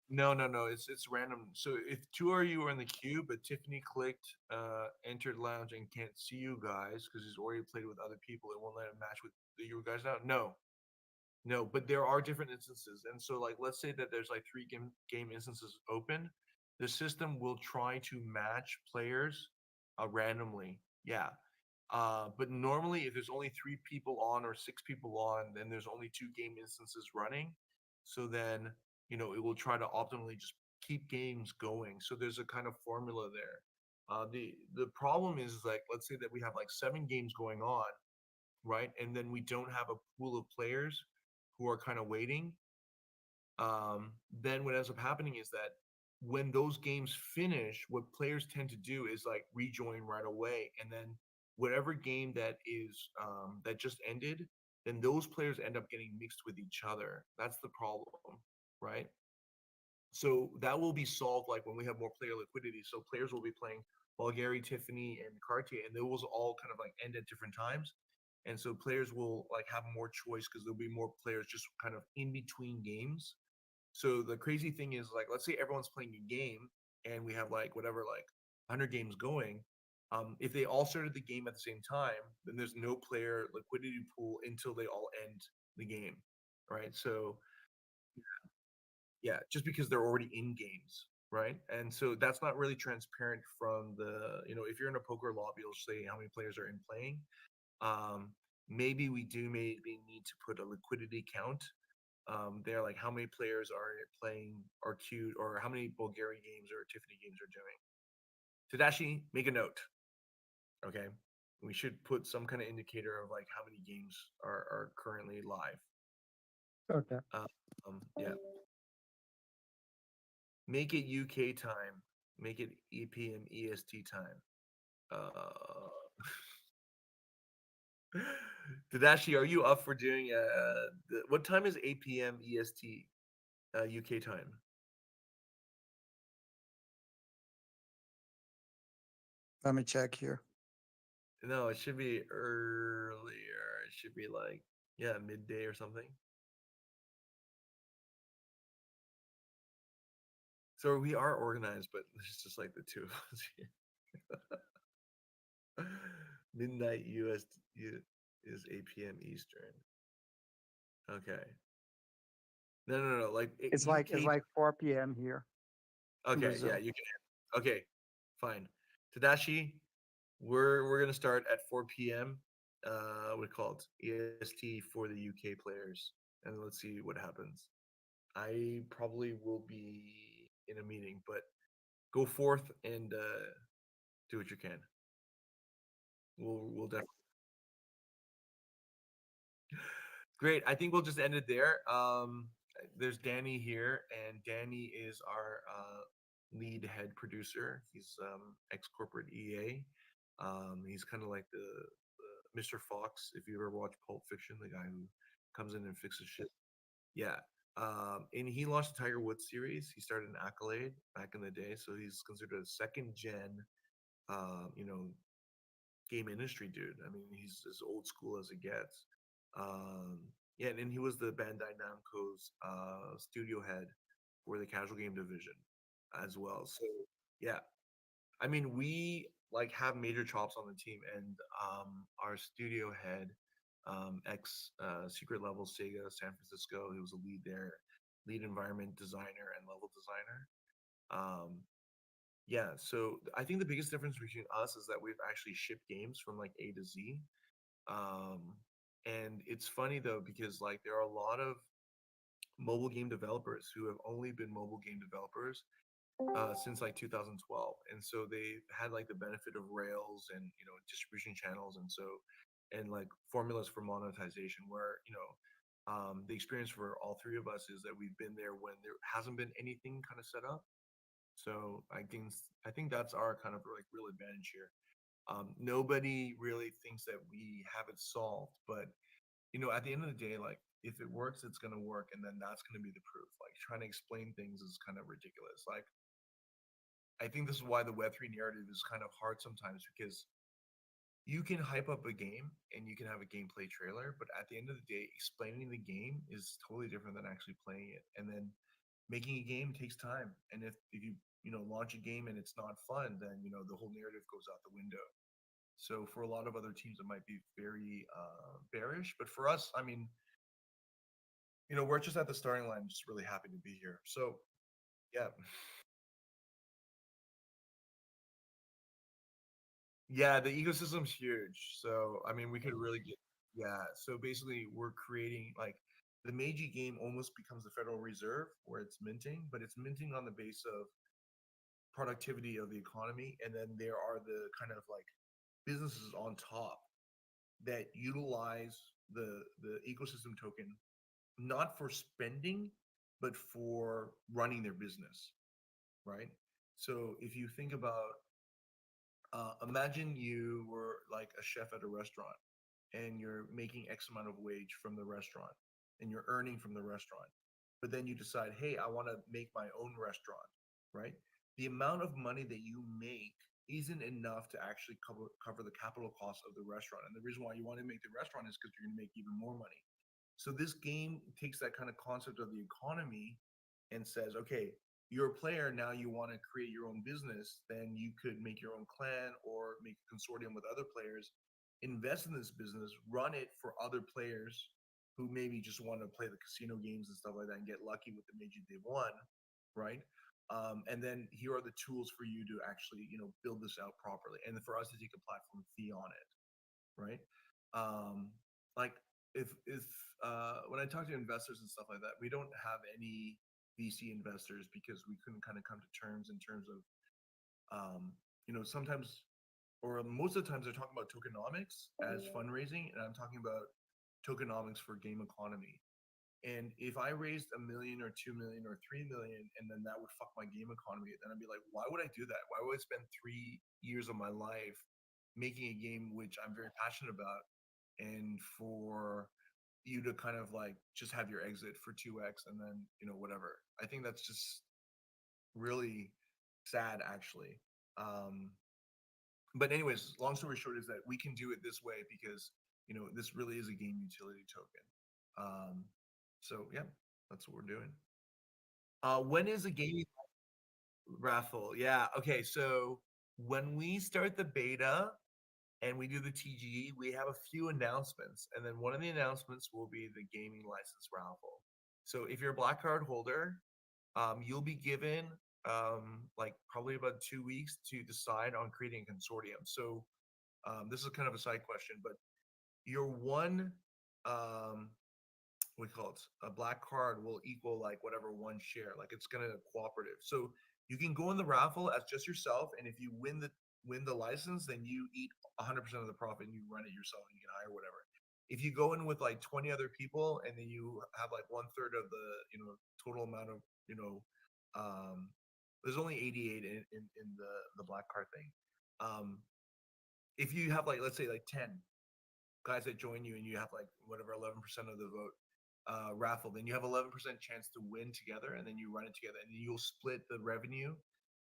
Speaker 2: No, no, no. It's random. So if 2 of you are in the queue, but Tiffany clicked entered lounge and can't see you guys because he's already played with other people, it won't let him match with you guys now. No, no, but there are different instances. And so like let's say that there's like 3 game instances open. The system will try to match players randomly. Yeah. But normally if there's only 3 people on or 6 people on, then there's only 2 game instances running. So then, it will try to optimally just keep games going. So there's a kind of formula there. The problem is like let's say that we have like 7 games going on, right? And then we don't have a pool of players who are kind of waiting. Then what ends up happening is that when those games finish, what players tend to do is like rejoin right away, and then whatever game that is that just ended, then those players end up getting mixed with each other. That's the problem, right? So that will be solved like when we have more player liquidity. So players will be playing Bulgari, Tiffany, and Cartier, and those all kind of like end at different times. And so players will like have more choice because there'll be more players just kind of in between games. So the crazy thing is like let's say everyone's playing a game and we have like whatever like 100 games going. If they all started the game at the same time, then there's no player liquidity pool until they all end the game, right? So yeah, just because they're already in games, right? And so that's not really transparent from if you're in a poker lobby, it'll say how many players are in playing. Maybe we do maybe need to put a liquidity count there, like how many players are playing or queued, or how many Bulgarian games or Tiffany games are doing. Tadashi, make a note. Okay. we should put some kind of indicator of like how many games are currently live.
Speaker 3: Okay.
Speaker 2: Yeah. Make it UK time. Make it EPM EST time. Tadashi, are you up for doing what time is 8 p.m. EST UK time?
Speaker 3: Let me check here.
Speaker 2: No, it should be earlier. It should be like, yeah, midday or something. So we are organized, but it's just like the two of us here. Midnight US is 8 p.m. Eastern. Okay. No. Like
Speaker 3: It's
Speaker 2: UK.
Speaker 3: like 4 p.m. here in
Speaker 2: Okay,
Speaker 3: Brazil.
Speaker 2: yeah, you can. Okay, fine. Tadashi, we're gonna start at 4 p.m. What called EST for the UK players, and let's see what happens. I probably will be in a meeting, but go forth and do what you can. We'll definitely. Great. I think we'll just end it there. There's Danny here, and Danny is our lead head producer. He's ex corporate EA. He's kind of like the Mr. Fox. If you ever watch Pulp Fiction, the guy who comes in and fixes shit. Yeah. And he launched the Tiger Woods series. He started an Accolade back in the day, so he's considered a second gen, you know, game industry dude. I mean, he's as old school as it gets. Yeah, and he was the Bandai Namco's studio head for the casual game division as well. So yeah, I mean, we like have major chops on the team, and our studio head, ex Secret Level Sega San Francisco, he was a lead there, lead environment designer and level designer. Um, yeah, so I think the biggest difference between us is that we've actually shipped games from like A to Z. Um, and it's funny though, because like there are a lot of mobile game developers who have only been mobile game developers since like 2012, and so they had like the benefit of Rails and distribution channels, and so and like formulas for monetization. Where the experience for all three of us is that we've been there when there hasn't been anything kind of set up. So I think that's our kind of like real advantage here. Nobody really thinks that we have it solved, but at the end of the day, like if it works, it's gonna work, and then that's gonna be the proof. Like trying to explain things is kind of ridiculous. Like I think this is why the Web3 narrative is kind of hard sometimes, because you can hype up a game and you can have a gameplay trailer, but at the end of the day, explaining the game is totally different than actually playing it. And then making a game takes time. And if you launch a game and it's not fun, then the whole narrative goes out the window. So for a lot of other teams, it might be very bearish, but for us, I mean, we're just at the starting line, just really happy to be here. So yeah. Yeah, the ecosystem's huge. So, I mean, we could really get, yeah. So basically, we're creating like the Meiji game almost becomes the Federal Reserve where it's minting, but it's minting on the base of productivity of the economy. And then there are the kind of like businesses on top that utilize the ecosystem token not for spending, but for running their business, right? So if you think about imagine you were like a chef at a restaurant and you're making X amount of wage from the restaurant and you're earning from the restaurant. But then you decide, hey, I want to make my own restaurant, right? The amount of money that you make isn't enough to actually cover the capital costs of the restaurant. And the reason why you want to make the restaurant is because you're going to make even more money. So this game takes that kind of concept of the economy and says, okay, you're a player now, you want to create your own business, then you could make your own clan or make a consortium with other players, invest in this business, run it for other players who maybe just want to play the casino games and stuff like that and get lucky with the Meiji they won, right? And then here are the tools for you to actually, build this out properly, and for us to take a platform fee on it, right? Like if when I talk to investors and stuff like that, we don't have any VC investors because we couldn't kind of come to terms in terms of sometimes or most of the times they're talking about tokenomics as fundraising, and I'm talking about tokenomics for game economy. And if I raised 1 million or 2 million or 3 million, and then that would fuck my game economy, then I'd be like, why would I do that? Why would I spend 3 years of my life making a game which I'm very passionate about, and for you to kind of like just have your exit for 2x and then whatever. I think that's just really sad, actually. But anyways, long story short is that we can do it this way because this really is a game utility token. So yeah, that's what we're doing. When is a gaming raffle? Yeah. Okay. So when we start the beta and we do the TGE, we have a few announcements, and then one of the announcements will be the gaming license raffle. So if you're a black card holder, you'll be given like probably about 2 weeks to decide on creating a consortium. So this is kind of a side question, but your one we call it a black card will equal like whatever one share, like it's gonna cooperative. So you can go in the raffle as just yourself, and if you win the license, then you eat 100% of the profit and you run it yourself. You can hire whatever. If you go in with like 20 other people and then you have like 1/3 of the total amount of there's only 88 in the black card thing. If you have like, let's say like 10 guys that join you and you have like whatever 11% of the vote raffle, then you have 11% chance to win together, and then you run it together, and you'll split the revenue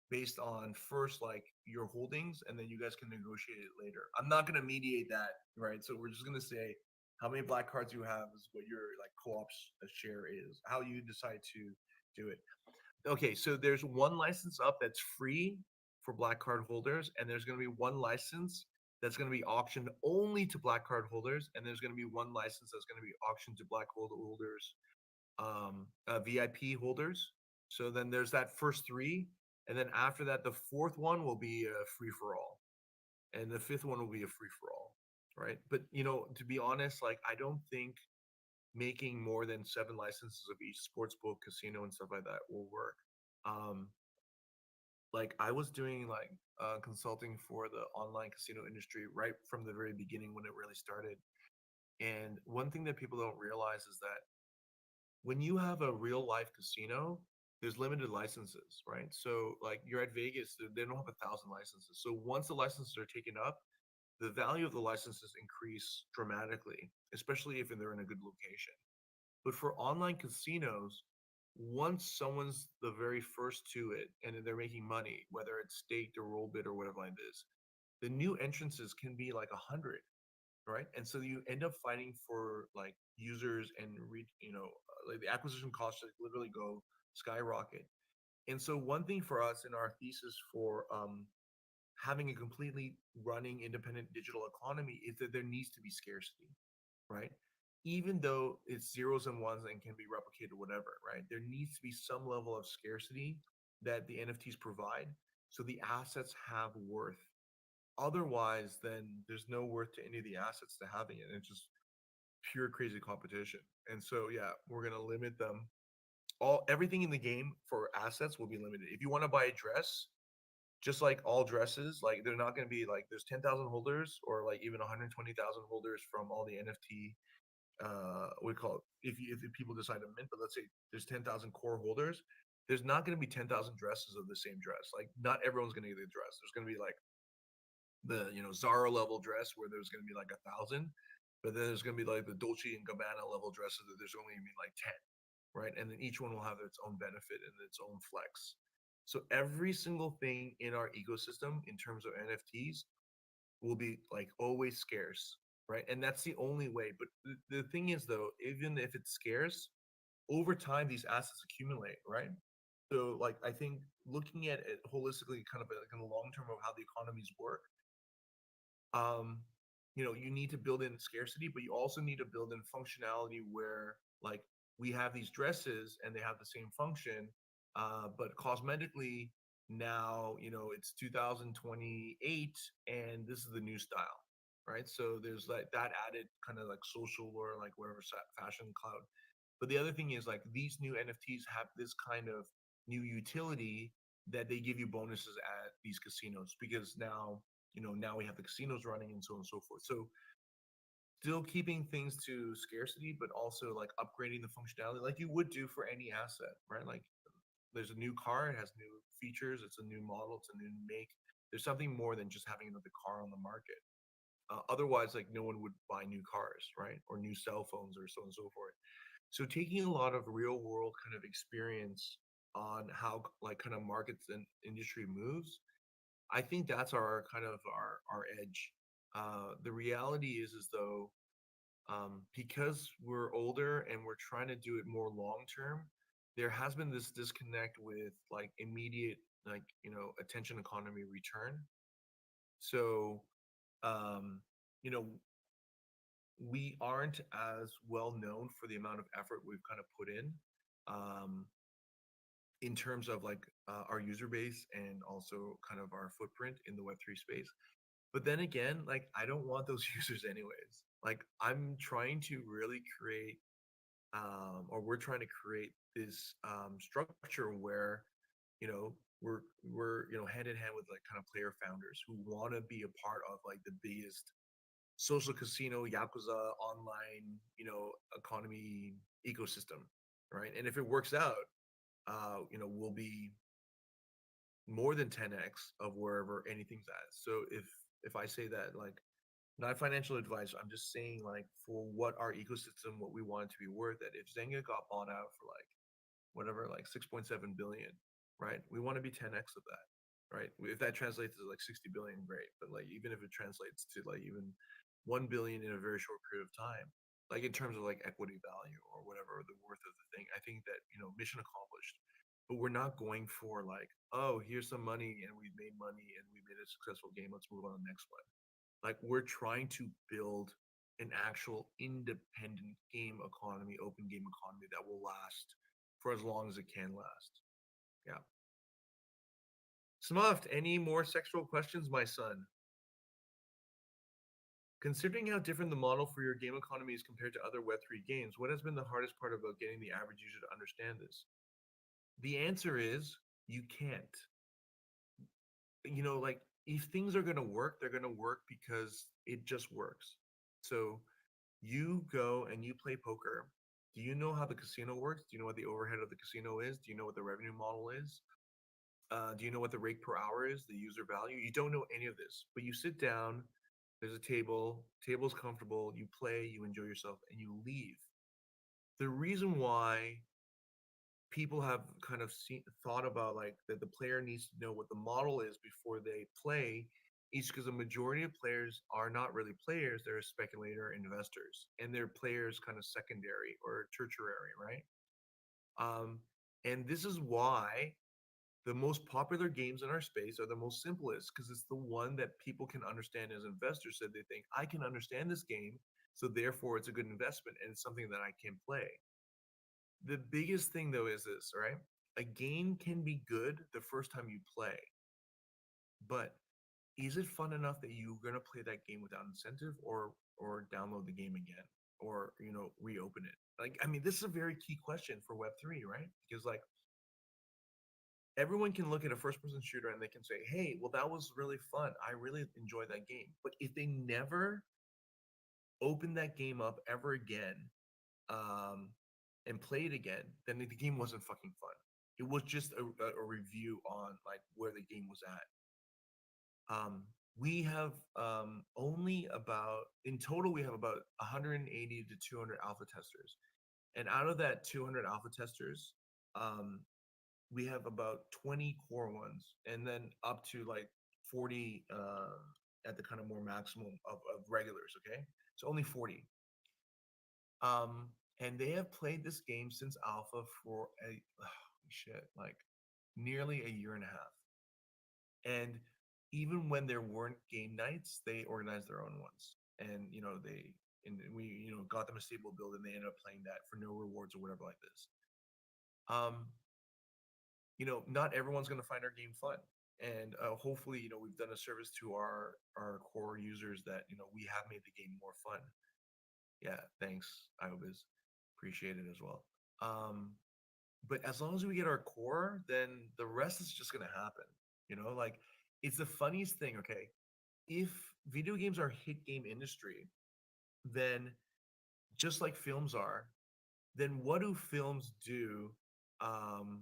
Speaker 2: based on first like your holdings, and then you guys can negotiate it later. I'm not going to mediate that, right? So we're just going to say how many black cards you have is what your like co-op's share is, how you decide to do it. Okay, so there's one license up that's free for black card holders, and there's going to be one license that's going to be auctioned only to black card holders, and there's going to be one license that's going to be auctioned to black holders, VIP holders. So then there's that first three, and then after that, the fourth one will be a free for all, and the fifth one will be a free for all, right? But to be honest, like I don't think making more than 7 licenses of each sports book, casino, and stuff like that will work. Like I was doing like consulting for the online casino industry right from the very beginning when it really started. And one thing that people don't realize is that when you have a real life casino, there's limited licenses, right? So like you're at Vegas, they don't have 1,000 licenses. So once the licenses are taken up, the value of the licenses increase dramatically, especially if they're in a good location. But for online casinos, once someone's the very first to it and they're making money, whether it's staked or roll bid or whatever like this, the new entrances can be like 100, right? And so you end up fighting for like users and like the acquisition costs like literally go skyrocket. And so one thing for us in our thesis for having a completely running independent digital economy is that there needs to be scarcity, right? Even though it's zeros and ones and can be replicated, whatever, right? There needs to be some level of scarcity that the NFTs provide so the assets have worth. Otherwise, then there's no worth to any of the assets to having it. And it's just pure crazy competition. And so, yeah, we're going to limit them. Everything in the game for assets will be limited. If you want to buy a dress, just like all dresses, like they're not going to be like there's 10,000 holders or like even 120,000 holders from all the NFT we call it if people decide to mint, but let's say there's 10,000 core holders, there's not going to be 10,000 dresses of the same dress. Like not everyone's going to get a dress. There's going to be like the Zara level dress where there's going to be like 1,000, but then there's going to be like the Dolce and Gabbana level dresses that there's only going to be like 10, right? And then each one will have its own benefit and its own flex. So every single thing in our ecosystem in terms of NFTs will be like always scarce, right? And that's the only way. But the thing is, though, even if it's scarce, over time these assets accumulate, right? So, like, I think looking at it holistically, kind of like in the long term of how the economies work, um, you need to build in scarcity, but you also need to build in functionality where, like, we have these dresses and they have the same function, but cosmetically now it's 2028 and this is the new style, right? So there's like that added kind of like social or like whatever fashion cloud. But the other thing is like these new NFTs have this kind of new utility that they give you bonuses at these casinos because now now we have the casinos running and so on and so forth. So still keeping things to scarcity, but also like upgrading the functionality like you would do for any asset, right? Like there's a new car, it has new features, it's a new model, it's a new make. There's something more than just having another car on the market. Otherwise, like no one would buy new cars, right? Or new cell phones or so on and so forth. So taking a lot of real world kind of experience on how like kind of markets and industry moves, I think that's our kind of our edge. The reality is though, because we're older and we're trying to do it more long term, there has been this disconnect with like immediate like attention economy return. So um, you know we aren't as well known for the amount of effort we've kind of put um, in terms of like our user base and also kind of our footprint in the Web3 space. But then again, like I don't want those users anyways. Like I'm trying to really create, or we're trying to create this structure where, you know, we're hand in hand with like kind of player founders who want to be a part of like the biggest social casino yakuza online economy ecosystem, right? And if it works out, we'll be more than 10x of wherever anything's at. So if I say that, like, not financial advice, I'm just saying like for what our ecosystem, what we want it to be worth, that if Zynga got bought out for like whatever, like 6.7 billion, right? We want to be 10x of that, right? If that translates to like 60 billion, great. But like even if it translates to like even 1 billion in a very short period of time, like in terms of like equity value or whatever the worth of the thing, I think that mission accomplished. But we're not going for like, oh, here's some money and we've made money and we made a successful game, let's move on to the next one. Like we're trying to build an actual independent game economy, open game economy that will last for as long as it can last. Yeah. Smuffed, any more sexual questions, my son? Considering how different the model for your game economy is compared to other Web3 games, what has been the hardest part about getting the average user to understand this? The answer is you can't. Like if things are going to work, they're going to work because it just works. So you go and you play poker. Do you know how the casino works? Do you know what the overhead of the casino is? Do you know what the revenue model is? Do you know what the rate per hour is, the user value? You don't know any of this, but you sit down, there's a table's comfortable, you play, you enjoy yourself, and you leave. The reason why people have kind of thought about like that the player needs to know what the model is before they play is because the majority of players are not really players, they're speculator investors, and they're players kind of secondary or tertiary, right? And this is why the most popular games in our space are the most simplest because it's the one that people can understand as investors. So they think I can understand this game, so therefore it's a good investment and it's something that I can play. The biggest thing though is this, right? A game can be good the first time you play, but is it fun enough that you're gonna play that game without incentive, or download the game again, or reopen it? Like, I mean, this is a very key question for Web3, right? Because like everyone can look at a first person shooter and they can say, hey, well, that was really fun, I really enjoyed that game. But if they never open that game up ever again, um, and play it again, then the game wasn't fucking fun. It was just a review on like where the game was at. We have only about, in total, we have about 180 to 200 alpha testers. And out of that 200 alpha testers, we have about 20 core ones, and then up to like 40 at the kind of more maximum of regulars. Okay, so only 40. And they have played this game since alpha for like nearly a year and a half. And even when there weren't game nights, they organized their own ones, and we got them a stable build, and they ended up playing that for no rewards or whatever like this. Not everyone's going to find our game fun, and hopefully we've done a service to our core users that we have made the game more fun. Yeah, thanks, Iobiz. Appreciate it as well. But as long as we get our core, then the rest is just going to happen. Like, it's the funniest thing. Okay, if video games are hit game industry, then just like films are, then what do films do um,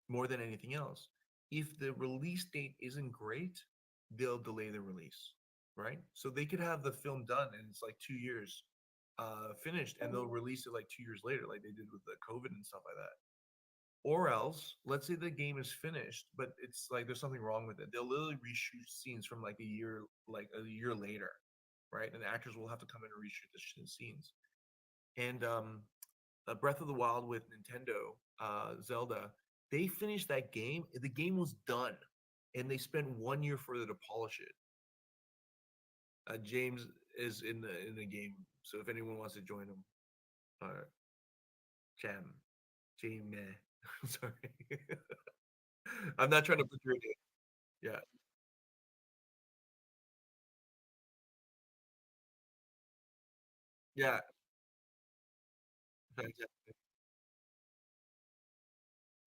Speaker 2: more than anything else? If the release date isn't great, they'll delay the release, right? So they could have the film done and it's like 2 years finished, and they'll release it like 2 years later, like they did with the COVID and stuff like that. Or else, let's say the game is finished, but it's like there's something wrong with it. They'll literally reshoot scenes from like a year later, right? And actors will have to come in and reshoot the scenes. And Breath of the Wild with Nintendo, Zelda, they finished that game. The game was done, and they spent 1 year further to polish it. James is in the game, so if anyone wants to join him, Jam, Jam. Sorry, I'm not trying to put your name. Yeah, yeah, fantastic.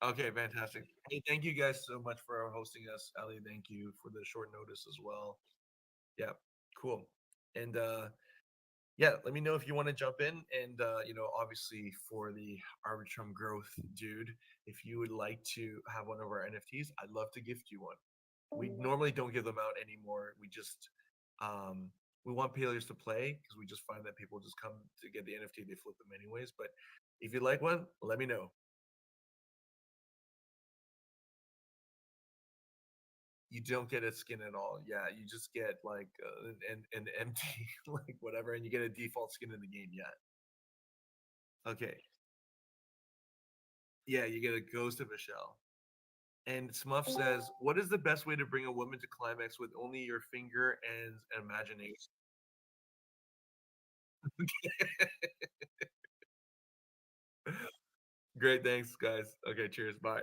Speaker 2: Okay, fantastic. Hey, thank you guys so much for hosting us, Ali. Thank you for the short notice as well. Yeah, cool. And yeah, let me know if you want to jump in. And obviously for the Arbitrum growth, dude, if you would like to have one of our NFTs, I'd love to gift you one. We normally don't give them out anymore. Um we want players to play because we just find that people just come to get the NFT, they flip them anyways. But if you like one, let me know. You don't get a skin at all. Yeah, you just get like an empty like whatever, and you get a default skin in the game. Yeah. Okay. Yeah, you get a ghost of a shell. And Smuff says, "What is the best way to bring a woman to climax with only your finger and imagination?" Great, thanks, guys. Okay, cheers. Bye.